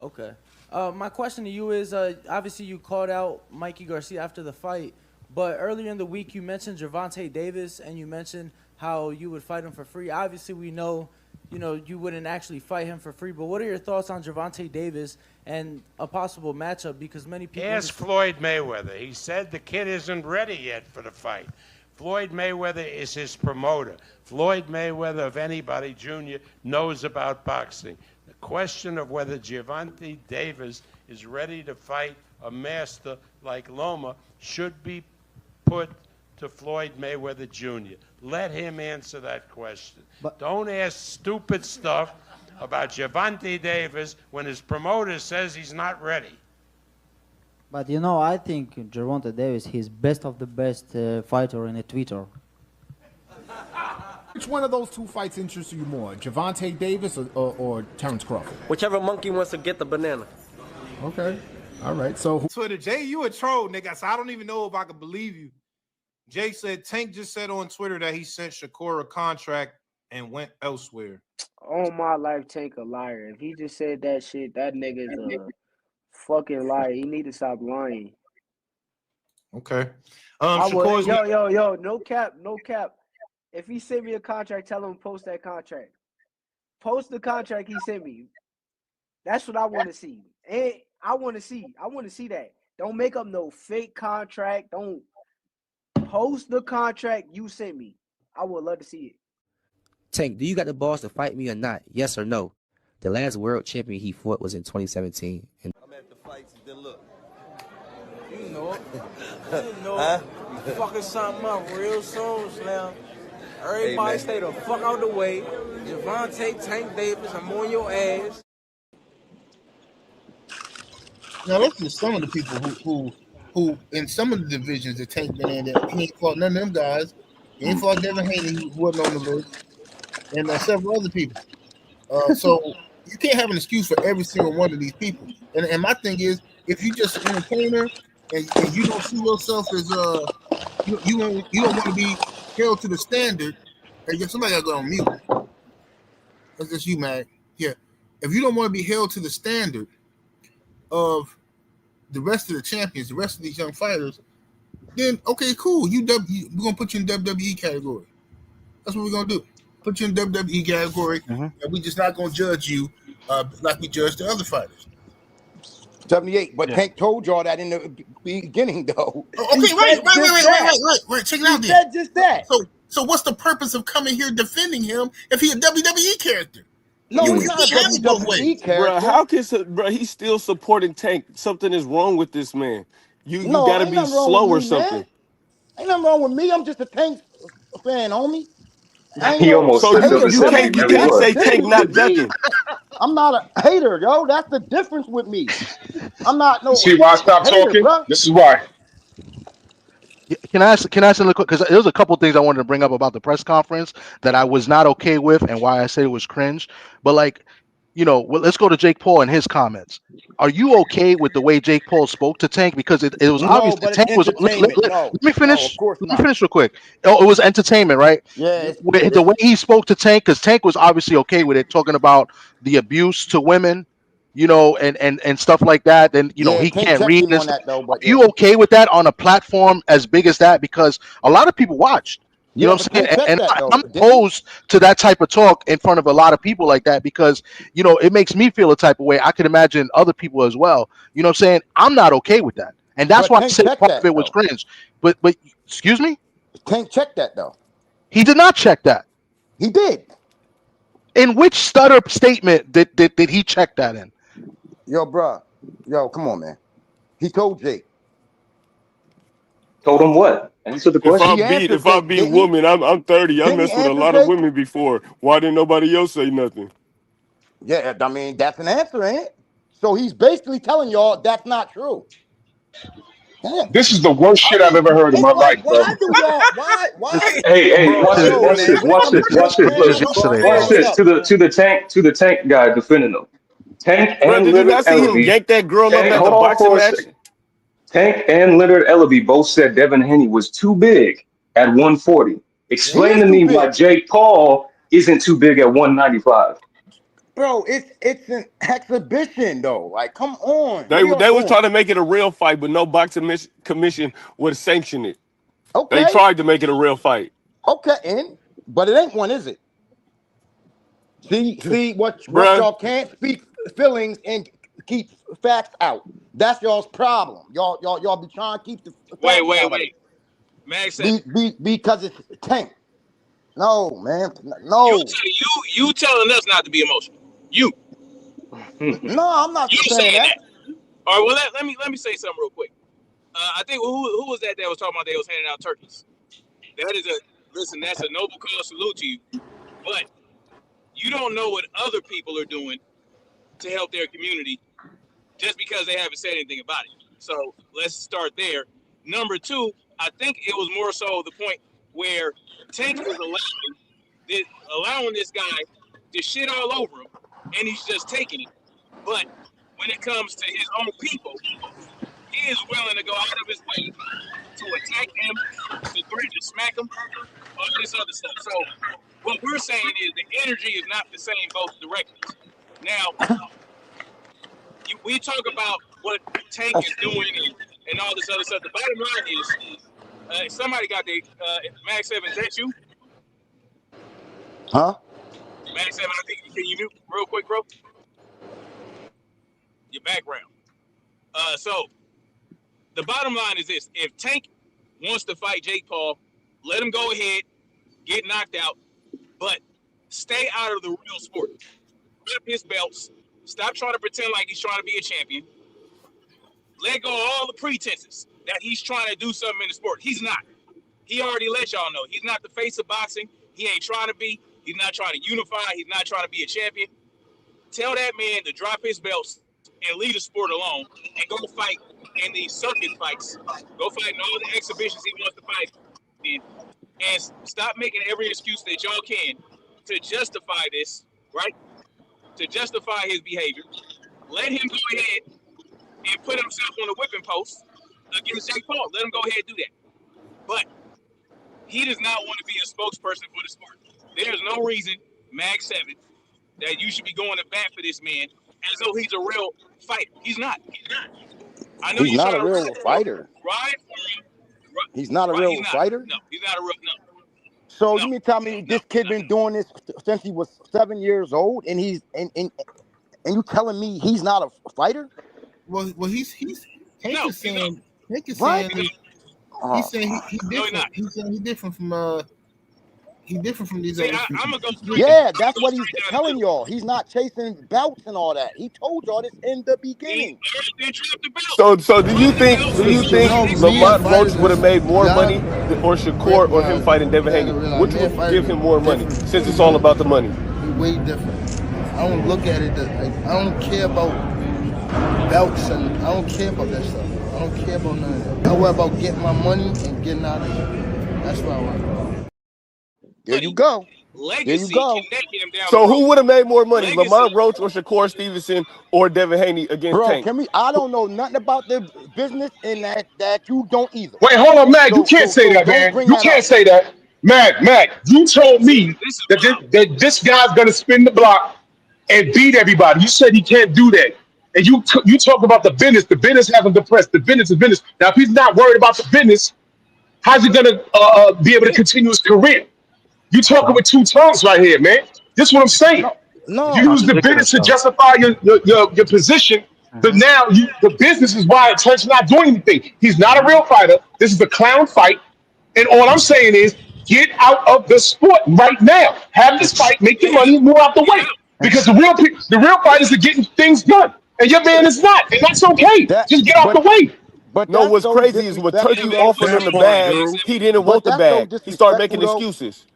Okay. My question to you is, obviously you called out Mikey Garcia after the fight, but earlier in the week you mentioned Gervonta Davis and you mentioned how you would fight him for free. Obviously we know, you wouldn't actually fight him for free, but what are your thoughts on Gervonta Davis and a possible matchup? Because many people... Ask Floyd Mayweather. He said the kid isn't ready yet for the fight. Floyd Mayweather is his promoter. Floyd Mayweather, of anybody, Jr., knows about boxing. The question of whether Gervonta Davis is ready to fight a master like Loma should be put to Floyd Mayweather Jr. Let him answer that question. But don't ask stupid stuff about Gervonta Davis when his promoter says he's not ready. But I think Gervonta Davis, he's best of the best fighter in the Twitter. Which one of those two fights interests you more, Gervonta Davis or Terrence Crawford? Whichever monkey wants to get the banana. Okay, all right. So Twitter, Jay, you a troll, nigga. So I don't even know if I can believe you. Jay said Tank just said on Twitter that he sent Shakur a contract and went elsewhere. On my life, Tank a liar. If he just said that shit, that nigga's a fucking liar. He need to stop lying. Okay. Yo, no cap. If he sent me a contract, tell him to post that contract. Post the contract he sent me. That's what I want to see. And I want to see that. Don't make up no fake contract. Don't Post the contract you sent me. I would love to see it. Tank, do you got the balls to fight me or not? Yes or no? The last world champion he fought was in 2017. And I'm at the fights and then look. You know it. You know it. You fucking something up real soon, Slim. Everybody stay the fuck out the way. Gervonta, Tank Davis, I'm on your ass. Now that's just some of the people who in some of the divisions that Tank been in that he ain't fought none of them guys. He ain't fought Devin Haney, who wasn't on the list, and several other people. So you can't have an excuse for every single one of these people. And my thing is, if you just an entertainer and you don't see yourself as you don't want to be held to the standard. Hey, somebody gotta go on mute. That's just you, man. Yeah. If you don't want to be held to the standard of the rest of the champions, the rest of these young fighters, then okay, cool. We're gonna put you in WWE category. That's what we're gonna do. Put you in WWE category, and we're just not gonna judge you like we judge the other fighters. 78, but Tank told y'all that in the beginning, though. Okay, right. Check it out. He said just that. So what's the purpose of coming here defending him if he's a WWE character? No, he's not a WWE character. Bro, how can he's still supporting Tank? Something is wrong with this man. You gotta be slow or something. Man. Ain't nothing wrong with me. I'm just a Tank fan, homie. He almost so you can't say Tank not ducking. I'm not a hater, yo. That's the difference with me. I'm not no. See why I stopped talking? Bro. This is why. Can I ask a little quick? Because there's a couple things I wanted to bring up about the press conference that I was not okay with, and why I said it was cringe. But like, let's go to Jake Paul and his comments. Are you okay with the way Jake Paul spoke to Tank? Because it was obvious that Tank was. Let me finish. Let me finish real quick. Oh, it was entertainment, right? Yeah. The way he spoke to Tank, because Tank was obviously okay with it, talking about the abuse to women, and stuff like that. Then he can't read this. Are you okay with that on a platform as big as that? Because a lot of people watched. You know what I'm saying? And I'm opposed to that type of talk in front of a lot of people like that because, it makes me feel a type of way. I could imagine other people as well. You know what I'm saying? I'm not okay with that. And that's why I said part of it was cringe. But excuse me? Tank checked that, though. He did not check that. He did. In which stutter statement did he check that in? Yo, bro. Yo, come on, man. He told Jake. Told him what? Answer the question. If I beat women, I'm 30. I messed with a lot of women before. Why didn't nobody else say nothing? Yeah, I mean, that's an answer, ain't it? So he's basically telling y'all that's not true. Damn. This is the worst shit I've ever heard in my life, bro. Why do y'all? Why? Hey, watch this. To the Tank guy defending him. Tank and did you not Leonard see him Ellaby. yank that girl up at the boxing match? Tank and Leonard Ellaby both said Devin Haney was too big at 140. Explain to me why Jake Paul isn't too big at 195. Bro, it's an exhibition though. Like, come on. They was trying to make it a real fight, but no boxing commission would sanction it. Okay. They tried to make it a real fight. Okay, but it ain't one, is it? See what y'all can't speak feelings and keep facts out. That's y'all's problem. Y'all be trying to keep the facts out. Wait. Max said because it's Tank. No, man. No. You telling us not to be emotional. You. No, I'm not saying that. All right, well let me say something real quick. I think who was that was talking about they was handing out turkeys? That's a noble cause, salute to you. But you don't know what other people are doing to help their community just because they haven't said anything about it. So let's start there. Number two, I think it was more so the point where Tank is allowing this guy to shit all over him, and he's just taking it. But when it comes to his own people, he is willing to go out of his way to attack him, to threaten to smack him, all this other stuff. So what we're saying is the energy is not the same both directions. Now, we talk about what Tank is doing and all this other stuff. The bottom line is somebody got the Max Evans. Is that you? Huh? Max Evans, I think can you mute real quick, bro? Your background. So the bottom line is this: if Tank wants to fight Jake Paul, let him go ahead, get knocked out, but stay out of the real sport. Put up his belts. Stop trying to pretend like he's trying to be a champion. Let go of all the pretenses that he's trying to do something in the sport. He's not. He already let y'all know. He's not the face of boxing. He ain't trying to be. He's not trying to unify. He's not trying to be a champion. Tell that man to drop his belts and leave the sport alone and go fight in these circuit fights. Go fight in all the exhibitions he wants to fight in. And stop making every excuse that y'all can to justify this, right? To justify his behavior. Let him go ahead and put himself on the whipping post against Jake Paul. Let him go ahead and do that. But he does not want to be a spokesperson for the sport. There's no reason, Mag 7, that you should be going to bat for this man as though he's a real fighter. He's not. He's not. I know He's not a real fighter. Ride for him. He's not a real fighter? No, he's not a real, no. So you mean tell me this kid been doing this since he was 7 years old, and he's and you telling me he's not a fighter? Well, he's Hank No, is saying Hank is What? saying he's saying he's different. He's saying he's different from these See, other. I'm gonna go straight. Yeah, that's what he's telling y'all. He's not chasing belts and all that. He told y'all this in the beginning. So do you think No, Lamont man, Roach would have made more yeah. money or Shakur or him fighting Devin Haney? Which would give him more money since it's all about the money? Way different. I don't look at it. I don't care about belts and I don't care about that stuff. I don't care about none of that. I worry about getting my money and getting out of here. That's what I want. There you go. Legacy There you go. connected him down So the who road. would have made more money, Legacy. Lamont Roach or Shakur Stevenson or Devin Haney against Bro, Tank? can we? I don't know nothing about the business in that you don't either. Wait, hold on, Mac. You So can't say that, don't man. bring You that can't up. say that. Mac, you told me that this guy's gonna spin the block and beat everybody. You said he can't do that. And you talk about the business. The business hasn't depressed. The business is business. Now, if he's not worried about the business, how's he gonna be able to continue his career? You talking with two tongues right here, man. This is what I'm saying. No. You use the business to justify your position, but now the business is why Turk's not doing anything. He's not a real fighter. This is a clown fight, and all I'm saying is get out of the sport right now. Have this fight, make your money, move out the way. Because the real fighters are getting things done, and your man is not, and that's okay. Just get out the way. But No, that's what's so crazy is when Turkey disrespectful, though. offered him the bag, he didn't But want the that's so bag. He started making disrespectful, though. excuses.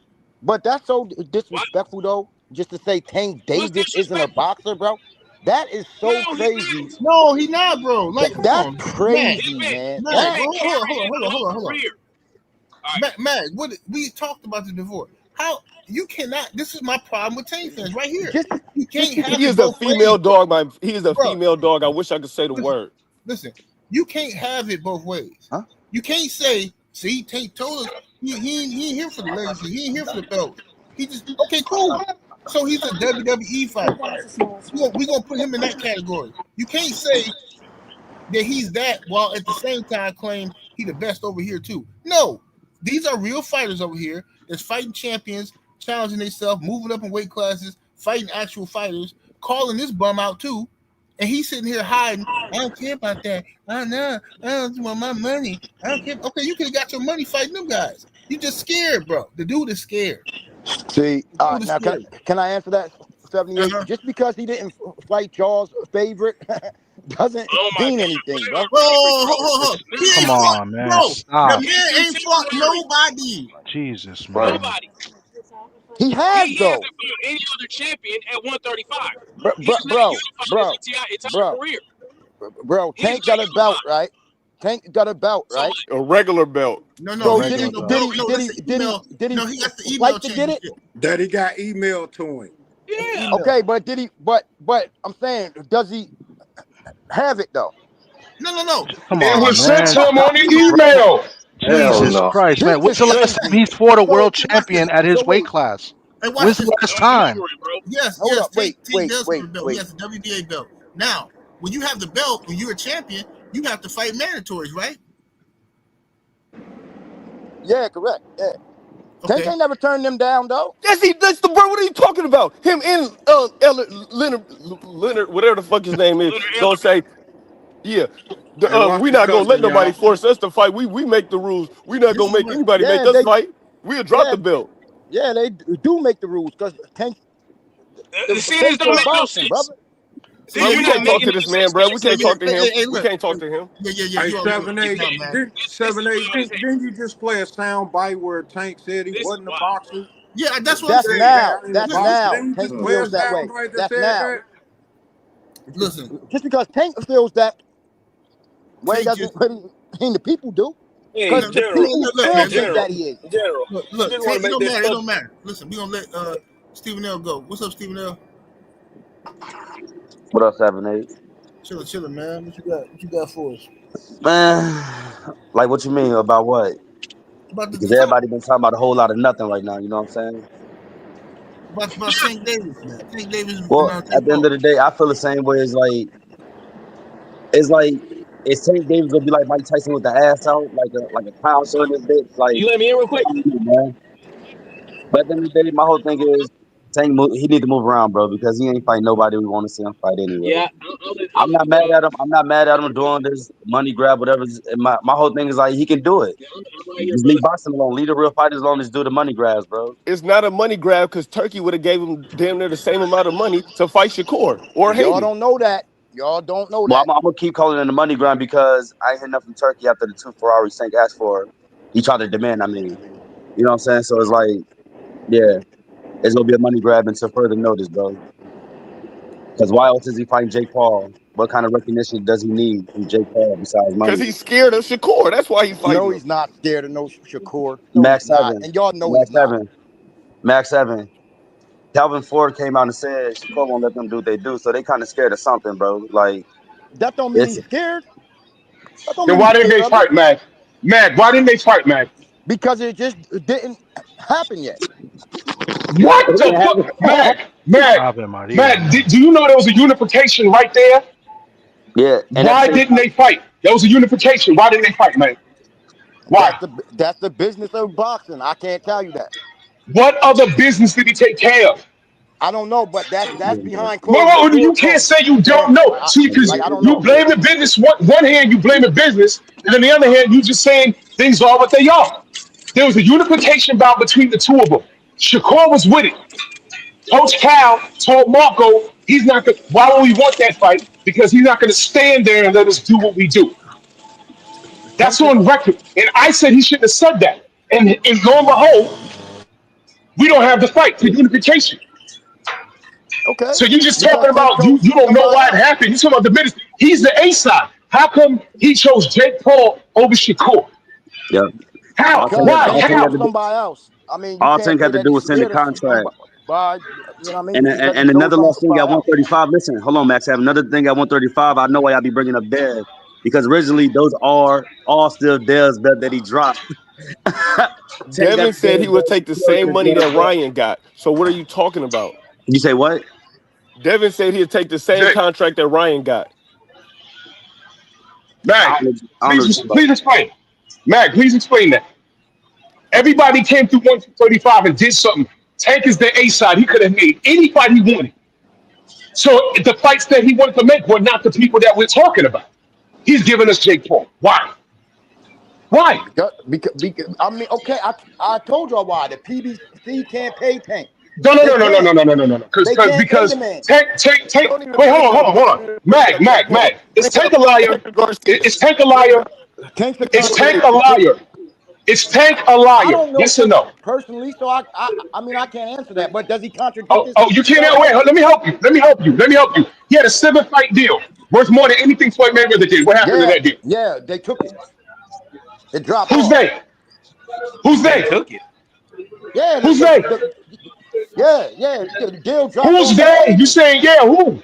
But that's so disrespectful, though. Just to say Tank Davis isn't a boxer, bro. That is so crazy. No, he not, bro. Like, come That's on, crazy, man. Matt, That- hold on. Matt, what we talked about this before. How you cannot? This is my problem with Tank fans right here. You can't have He it is a both female ways. dog, man. He is a Bro. female dog. I wish I could say the word. Listen, you can't have it both ways. You can't say, see, Tank told us he ain't here for the legacy. He ain't here for the belt. He just okay, cool. So he's a WWE fighter. We're gonna put him in that category. You can't say that he's that while at the same time claim he the best over here too. No, these are real fighters over here that's fighting champions, challenging themselves, moving up in weight classes, fighting actual fighters, calling this bum out too. And he's sitting here hiding. I don't care about that. I don't want my money. I don't care. Okay, you could have got your money fighting them guys. You just scared, bro. The dude is scared. See, now can I answer that? 78. Just because he didn't fight y'all's favorite doesn't mean anything, bro. Come on, man. Bro, Stop. the man ain't fought nobody. Jesus, man. Nobody. He has, He though. hasn't fought any other champion at 135. Bro, He's not unified his entire career. Bro, Tank got a belt, right? Tank got a belt, right? A regular belt. No. So he did he got the belt. he got the email fight to get it? That he got emailed to him. Yeah. Okay, but did he? But I'm saying, does he have it though? No. Come It on, was sent to man. him on the email. Jesus Christ, man. When's the last time he fought a world champion at his weight class? When's the last time? Yes, Hold up, Tank wait. does have the belt. He has the WBA belt. Now, when you have the belt, when you're a champion, you have to fight mandatories, right? Yeah, correct. Yeah. Tank ain't never turned them down though. That's the bro. What are you talking about? Him and Leonard, whatever the fuck his name is, gonna say, Yeah. Hey, watch We your not gonna let cousin, nobody y'all. force us to fight. We make the rules. We not This gonna is make what anybody make Yeah, us fight. We'll drop the belt. yeah, they do make the rules because Tank, the See, this face don't of make no boxing, sense. brother. See, Bro, you're we not can't talk making to no this man, sense. bro. We yeah, can't yeah, talk to him. hey, We look. can't talk to him. Yeah, Hey, you already know. 7-8, No, man. This is 7-8, what is didn't you just play a sound bite where Tank said he this is wasn't a wild. boxer? Yeah, that's what I'm That's Said saying. he now. had in the That's Listen, box. now. Didn't you Tank just play a feels that sound way. bite that That's said now. that? listen. Just because Tank feels that way Tank just doesn't mean the people do. Hey, Because the General, people look, still man. think Look, that he is. General, I look. just want Tank, to it make don't this matter. It clear. don't matter. Listen, we gonna let Stephen L go. What's up, Stephen L? What up, 7-8? Chillin', man. What you got for us? Man, like what you mean about what? About Because the fight. everybody been talking about a whole lot of nothing right now. You know what I'm saying? About Tank Davis, man. Tank Davis and Well, Jake at the end Paul. of the day, I feel the same way. It's like is Tank Davis gonna be like Mike Tyson with the ass out, like a clown showing his bitch? Like, You let me in real quick? I don't know, man. But at the end of the day, my whole thing is he need to move around, bro, because he ain't fighting nobody we want to see him fight anyway. Yeah, I'm not mad at him. I'm not mad at him doing this money grab, whatever. My whole thing is like he can do it. I'm right here, Just brother. leave boxing alone. Leave the real fighters alone. Just do the money grabs, bro. It's not a money grab because Turkey would have gave him damn near the same amount of money to fight Shakur or Y'all Haney. don't know that. Y'all don't know Well, that. I'm gonna keep calling it the money grind because I ain't heard nothing from Turkey after the 2 Ferrari Saint asked for. He tried to demand. I mean, you know what I'm saying? So it's like, yeah, it's gonna be a money grab until further notice, bro. Because why else is he fighting Jake Paul? What kind of recognition does he need from Jake Paul besides Because money? he's scared of Shakur. That's why he's No, fighting him. he's not scared of no Shakur. No, he's Max not. 7, And y'all know Max he's not. 7, Max 7. Calvin Ford came out and said Shakur won't let them do what they do, so they kind of scared of something, bro. Like That don't mean it's he's scared. That don't Then mean why he's didn't scared they of it. fight, Mac? Mac, why didn't they fight, Mac? Because it just didn't happen yet. What the fuck? Ave Maria, Mac, man. do you know there was a unification right there? yeah, and at the Why same didn't time, they fight? There was a unification. Why didn't they fight, man? Why? That's the business of boxing. I can't tell you that. What other business did he take care of? I don't know, but that's behind Well, closed you can't doors. say you So don't know. See, because I don't you know. blame the business. One hand, you blame the business, and on the other hand, you just saying things are what they are. There was a unification bout between the two of them. Shakur was with it. Coach Cal told Marco he's not going. Why would we want that fight? Because he's not going to stand there and let us do what we do. Tank That's said, on record. And I said he shouldn't have said that. And lo and behold, we don't have the fight for unification. okay, So you just because talking Tank about you chose don't know somebody why it else. happened. You talking about the business. He's the A side. How come he chose Jake Paul over Shakur? yeah, How? Because Why? Tank How? chose somebody else. I mean, you all can't Tank say had to that do he's was send the scared of contract. somebody. You know what I mean? And, Just because and he and chose another last thing at somebody else. 135. Listen, hold on, Max. I have another thing at 135. I know why y'all be bringing up Dev because originally those are all still Dev's bet that he dropped. Tank got Devin the said he Dev's would bet. take the same money that Ryan got. So what are you talking about? You say what? Devin said he'd take the same Jake, contract that Ryan got. I Mag, don't know what you're talking about. please explain. Mag, please explain that. Everybody came through 135 and did something. Tank is the A side. He could have made any fight he wanted. So the fights that he wanted to make were not the people that we're talking about. He's giving us Jake Paul. Why? Why? Because I mean, okay, I told y'all why. The PBC can't pay Tank. No, no, They no, no, no, can't. no, no, no, no, no. They can't pay the Because man. Tank. Don't even Wait, bring hold up on, hold on. Mag, Jake Paul. Is Bring Tank up a liar? Hector Garcia. Is Tank a Bring liar? up Tank's a Is Tank contract. a liar? Is Tank a I liar? don't know Yes or Tank no? personally, so I mean I can't answer that. But does he contradict Oh, you can't. himself? Wait, let me help you. Let me help you. Let me help you. He had a 7-fight deal worth more than anything Floyd Mayweather did. What happened to that deal? Yeah, they took it. It dropped Who's off. they? Who's They they? took it. Yeah, Who's they? the deal dropped Who's off on they? You Tank. saying yeah? Who?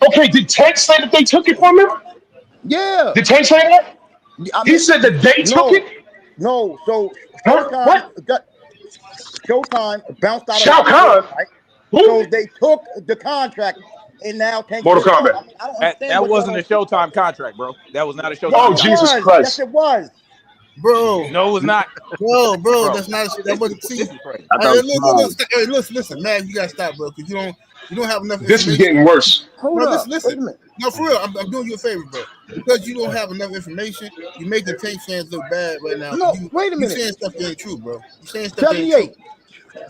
Okay, did Tank say that they took it from him? Yeah. Did Tank say that? I He mean, said that they took no. it? So Huh? Showtime What? bounced out of Shao that deal, Kahn? right? Who? So they took the contract, and now Tank Mortal said no. Kombat. I mean, I don't understand That what y'all wasn't a don't see. Showtime contract, bro. That was not a Yes, Oh, Showtime it contract. Jesus was. Yes, Christ. it was. Bro, No, it was not, bro, bro. that's not that This is wasn't see. crazy. I Hey, thought it was listen, man, you gotta stop, bro, because you don't have enough This is information. getting worse. No, Hold up. Wait a minute. No, for real. I'm doing you a favor, bro. Because you don't have enough information, you making Tank fans look bad right now. No, wait a You minute. saying stuff that ain't true, bro. You saying stuff that ain't 78. true.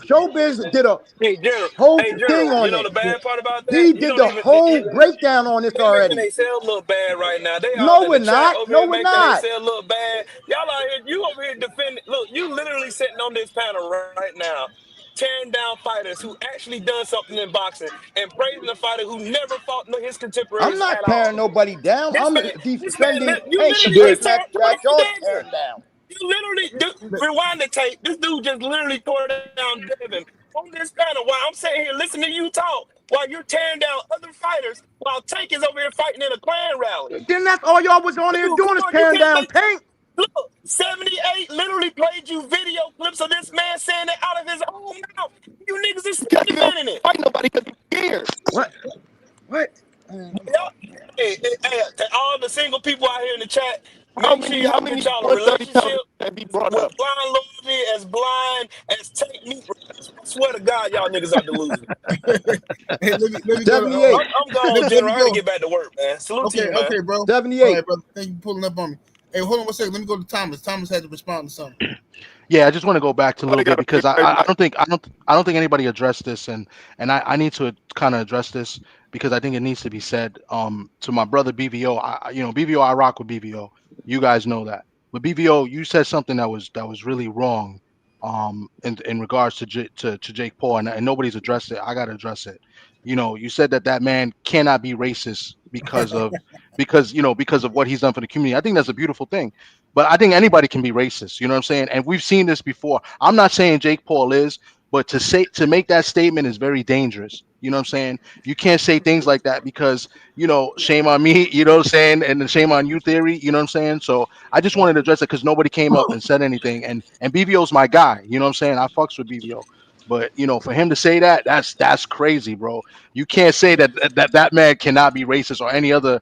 Showbiz did a Hey, Gerald. whole Hey, thing Gerald. You on know it. the bad part about that? He You did don't the even. whole breakdown on this They making already. themselves look bad right now. They all No, in we're the chat not. over No, here we're making not. themselves look bad. Y'all out here, you over here defending. Look, you literally sitting on this panel right now, tearing down fighters who actually done something in boxing and praising a fighter who never fought his I'm contemporaries not at all. tearing nobody down. This I'm man, defending you Tank literally because just Mac got y'all tearing down. you literally rewind the tape. This dude just literally tore down Devin on this panel while I'm sitting here listening to you talk while you're tearing down other fighters while Tank is over here fighting in a Klan rally. Then that's all y'all was on here Dude, doing come is on, you tearing can't down make Tank. look. 78 literally played you video clips of this man saying it out of his own mouth. You niggas is still defending it. Fight nobody because you scared. What? Y'all, hey, to all the single people out here in the chat, make sure y'all get y'all a relationship with blind loyalty as blind as Tank meat wrappers. I swear to God, y'all niggas are delusional. Hey, let me go. 78. I'm gone, Let General. me I go. gotta get back to work, man. Salute to you, man. Okay, bro. 78. All right, brother. Thank you for pulling up on me. Hey, hold on one second. Let me go to Thomas. Thomas had to respond to something. Yeah, I just want to go back to a little bit because I don't think anybody addressed this, and I need to kind of address this because I think it needs to be said. To my brother BVO, BVO, I rock with BVO. You guys know that, but BVO, you said something that was really wrong. In regards to Jake Paul, and nobody's addressed it. I gotta address it. You said that man cannot be racist because of what he's done for the community. I think that's a beautiful thing. But I think anybody can be racist. You know what I'm saying? And we've seen this before. I'm not saying Jake Paul is, but to make that statement is very dangerous. You know what I'm saying? You can't say things like that because, shame on me, you know what I'm saying? And the shame on you theory, you know what I'm saying? So I just wanted to address it because nobody came up and said anything. And BVO's my guy. You know what I'm saying? I fucks with BVO. But for him to say that's crazy, bro. You can't say that man cannot be racist or any other,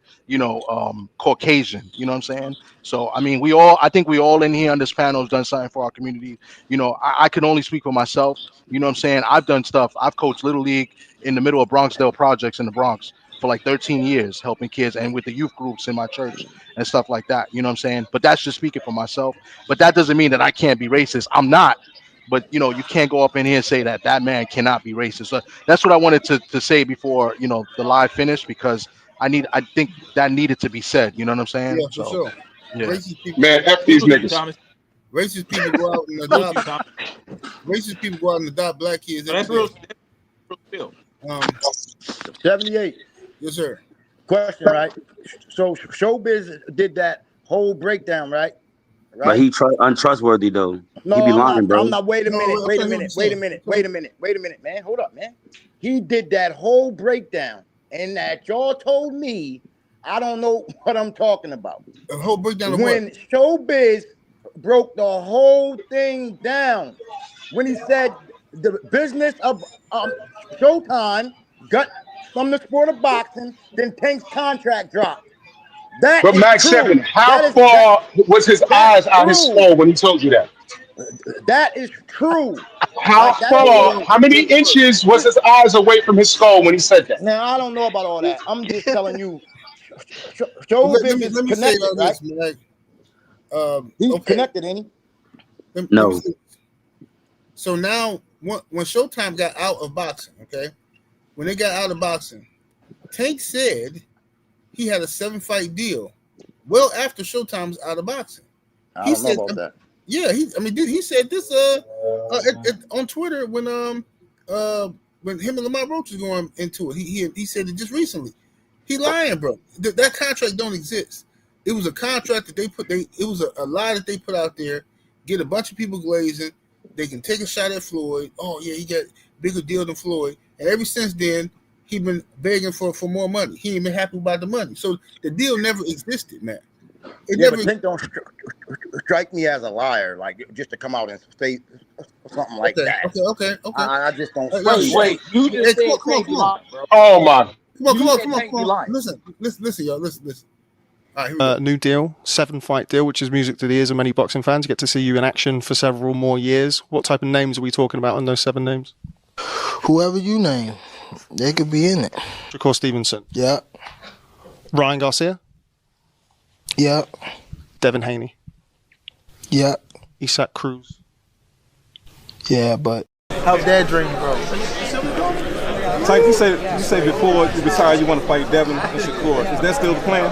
Caucasian. You know what I'm saying? So I mean, I think we all in here on this panel has done something for our community. I can only speak for myself. You know what I'm saying? I've done stuff. I've coached Little League in the middle of Bronxdale projects in the Bronx for like 13 years, helping kids and with the youth groups in my church and stuff like that. You know what I'm saying? But that's just speaking for myself. But that doesn't mean that I can't be racist. I'm not. But you can't go up in here and say that man cannot be racist. So that's what I wanted to say before the live finished because I think that needed to be said. You know what I'm saying? Yeah, for So sure. yeah. Racist people. Man, F these niggas. Racist people go out and adopt. Racist people go out and adopt black kids. That's real still. 78. Yes, sir. Question, right? So Showbiz did that whole breakdown, right? But he untrustworthy though. No, He be I'm lying, not. bro. I'm not. Wait a minute, man. Hold up, man. He did that whole breakdown, and that y'all told me I don't know what I'm talking about. A whole breakdown of when what? Showbiz broke the whole thing down, when he said the business of Showtime got from the sport of boxing, then Tank's contract dropped. That But is Max true. 7, how That far was his eyes out his true. skull when he told you that? That is true. How far, how many inches was his eyes away from his skull when he said that? Now, I don't know about all that. I'm just telling you, let Showbiz me is say connected, all right? this, man. He's connected, ain't he? No. So now, when Showtime got out of boxing, okay, when they got out of boxing, Tank said he had a 7-fight deal. Well, after Showtime's out of boxing, I don't know about that. Yeah, he said this on Twitter when him and Lamar Roach was going into it. He said it just recently. He lying, bro. That contract don't exist. It was a contract that it was a lie that they put out there, get a bunch of people glazing. They can take a shot at Floyd. Oh yeah, he got bigger deal than Floyd. And ever since then, he been begging for more money. He ain't been happy about the money. So the deal never existed, man. But Tank don't strike me as a liar, like just to come out and say something like that. Okay. I just don't. Wait, you just said Tank lying, bro. Oh my! Come on. Listen, y'all. Listen. All right, here we go. New deal, 7-fight deal, which is music to the ears of many boxing fans. You get to see you in action for several more years. What type of names are we talking about on those 7 names? Whoever you name, they could be in it. Shakur Stevenson. Yeah. Ryan Garcia. Yeah. Devin Haney. Yeah. Isaac Cruz. Yeah, but how's that dream, bro? Tank, you say before you retire you want to fight Devin and Shakur. Is that still the plan?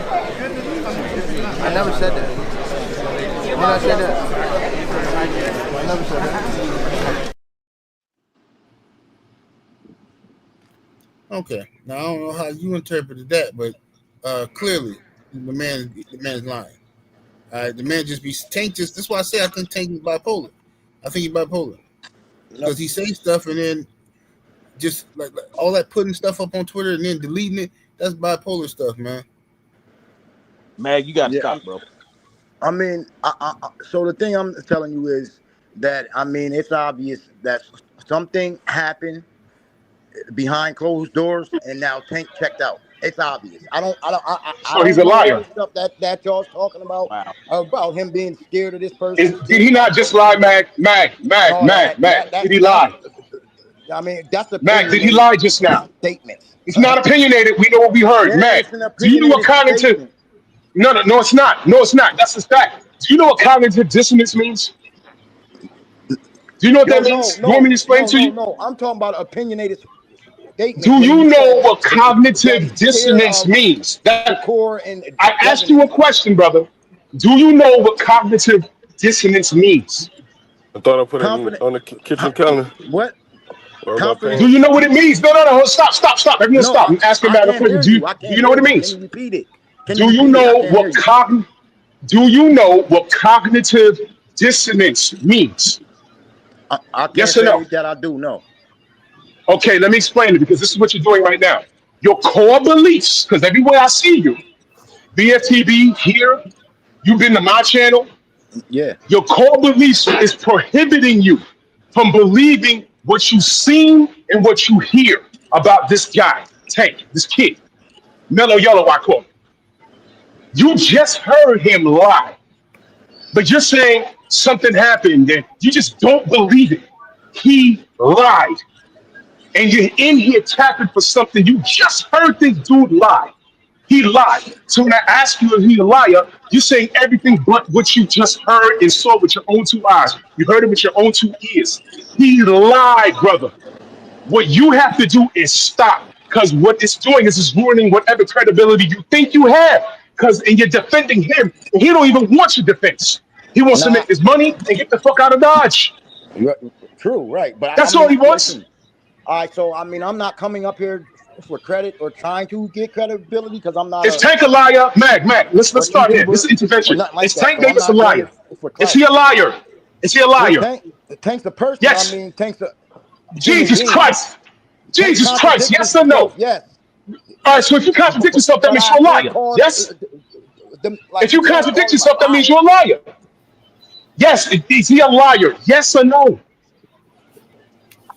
I never said that. When I said that, I never said that. Okay, now I don't know how you interpreted that, but clearly the man's lying. The man just be Tank. That's why I say I think Tank is bipolar. I think he's bipolar because he says stuff and then just like all that putting stuff up on Twitter and then deleting it. That's bipolar stuff, man. Mag, you got to stop, bro. I mean, so the thing I'm telling you is that I mean it's obvious that something happened behind closed doors, and now Tank checked out. It's obvious. So he's a liar. Stuff that y'all's talking about him being scared of this person. Did he not just lie, Mag? Did he lie? I mean, that's a Mag. Did he lie just now? Statement. It's not opinionated. We know what we heard, Mag. Do you know what cognitive? No, it's not. No, it's not. That's a fact. Do you know what cognitive dissonance means? Do you know what that means? You want me to explain to you? No, I'm talking about opinionated statement. Do you know what cognitive dissonance means? I asked you a question, brother. Do you know what cognitive dissonance means? I thought I put it on the kitchen counter. What? Do you know what it means? No. Stop. Everyone stop. I'm asking that question. Do you know what it means? Can you repeat it? Do you know what cognitive dissonance means? I can't yes or no? That I do know. Okay, let me explain it because this is what you're doing right now. Your core beliefs, because everywhere I see you, BFTB here, you've been to my channel. Yeah. Your core beliefs is prohibiting you from believing what you've seen and what you hear about this guy, Tank, this kid, Mellow Yellow, I call him. You just heard him lie, but you're saying something happened and you just don't believe it. He lied. And you're in here tapping for something. You just heard this dude lie. He lied. So when I ask you if he's a liar, you're saying everything but what you just heard and saw with your own two eyes. You heard it with your own two ears. He lied, brother. What you have to do is stop, because what it's doing is it's ruining whatever credibility you think you have. And you're defending him, and he don't even want your defense. He wants to make his money and get the fuck out of Dodge. True, right? But that's all he wants. All right, so I mean, I'm not coming up here for credit or trying to get credibility because I'm not. Is Tank a liar? Mag, let's start here. This is intervention. Is Tank Davis a liar? Is he a liar? Is he a liar? Tank's the person. Yes. I mean, Tank's a Jesus Christ. Jesus Christ. Yes or no? Yes. All right, so if you contradict yourself, that means you're a liar. Yes? If you contradict yourself, that means you're a liar. Yes, is he a liar? Yes or no?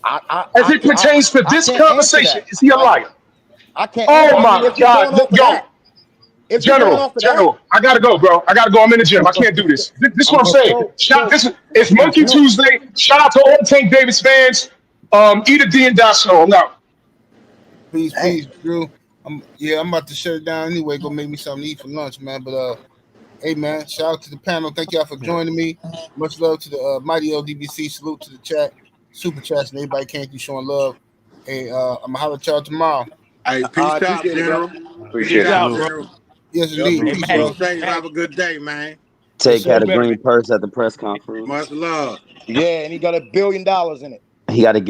As it pertains to this conversation, is he a liar? I can't. Oh my God. Yo, General, I gotta go, bro. I gotta go. I'm in the gym. I can't do this. This is what I'm saying. It's Monkey Tuesday. Shout out to all the Tank Davis fans. Eat a D and die show. I'm out. Peace, Drew. I'm about to shut it down anyway. Go make me something to eat for lunch, man. But hey, man, shout out to the panel. Thank y'all for joining me. Much love to the mighty LDBC. Salute to the chat, super chats, and everybody came through showing love. Hey, I'm gonna holler at y'all tomorrow. Hey, peace out, General. Appreciate it, General. Yes, indeed. Peace out. Have a good day, man. Take had a green purse at the press conference. Much love. Yeah, and he got $1 billion in it. He got to get.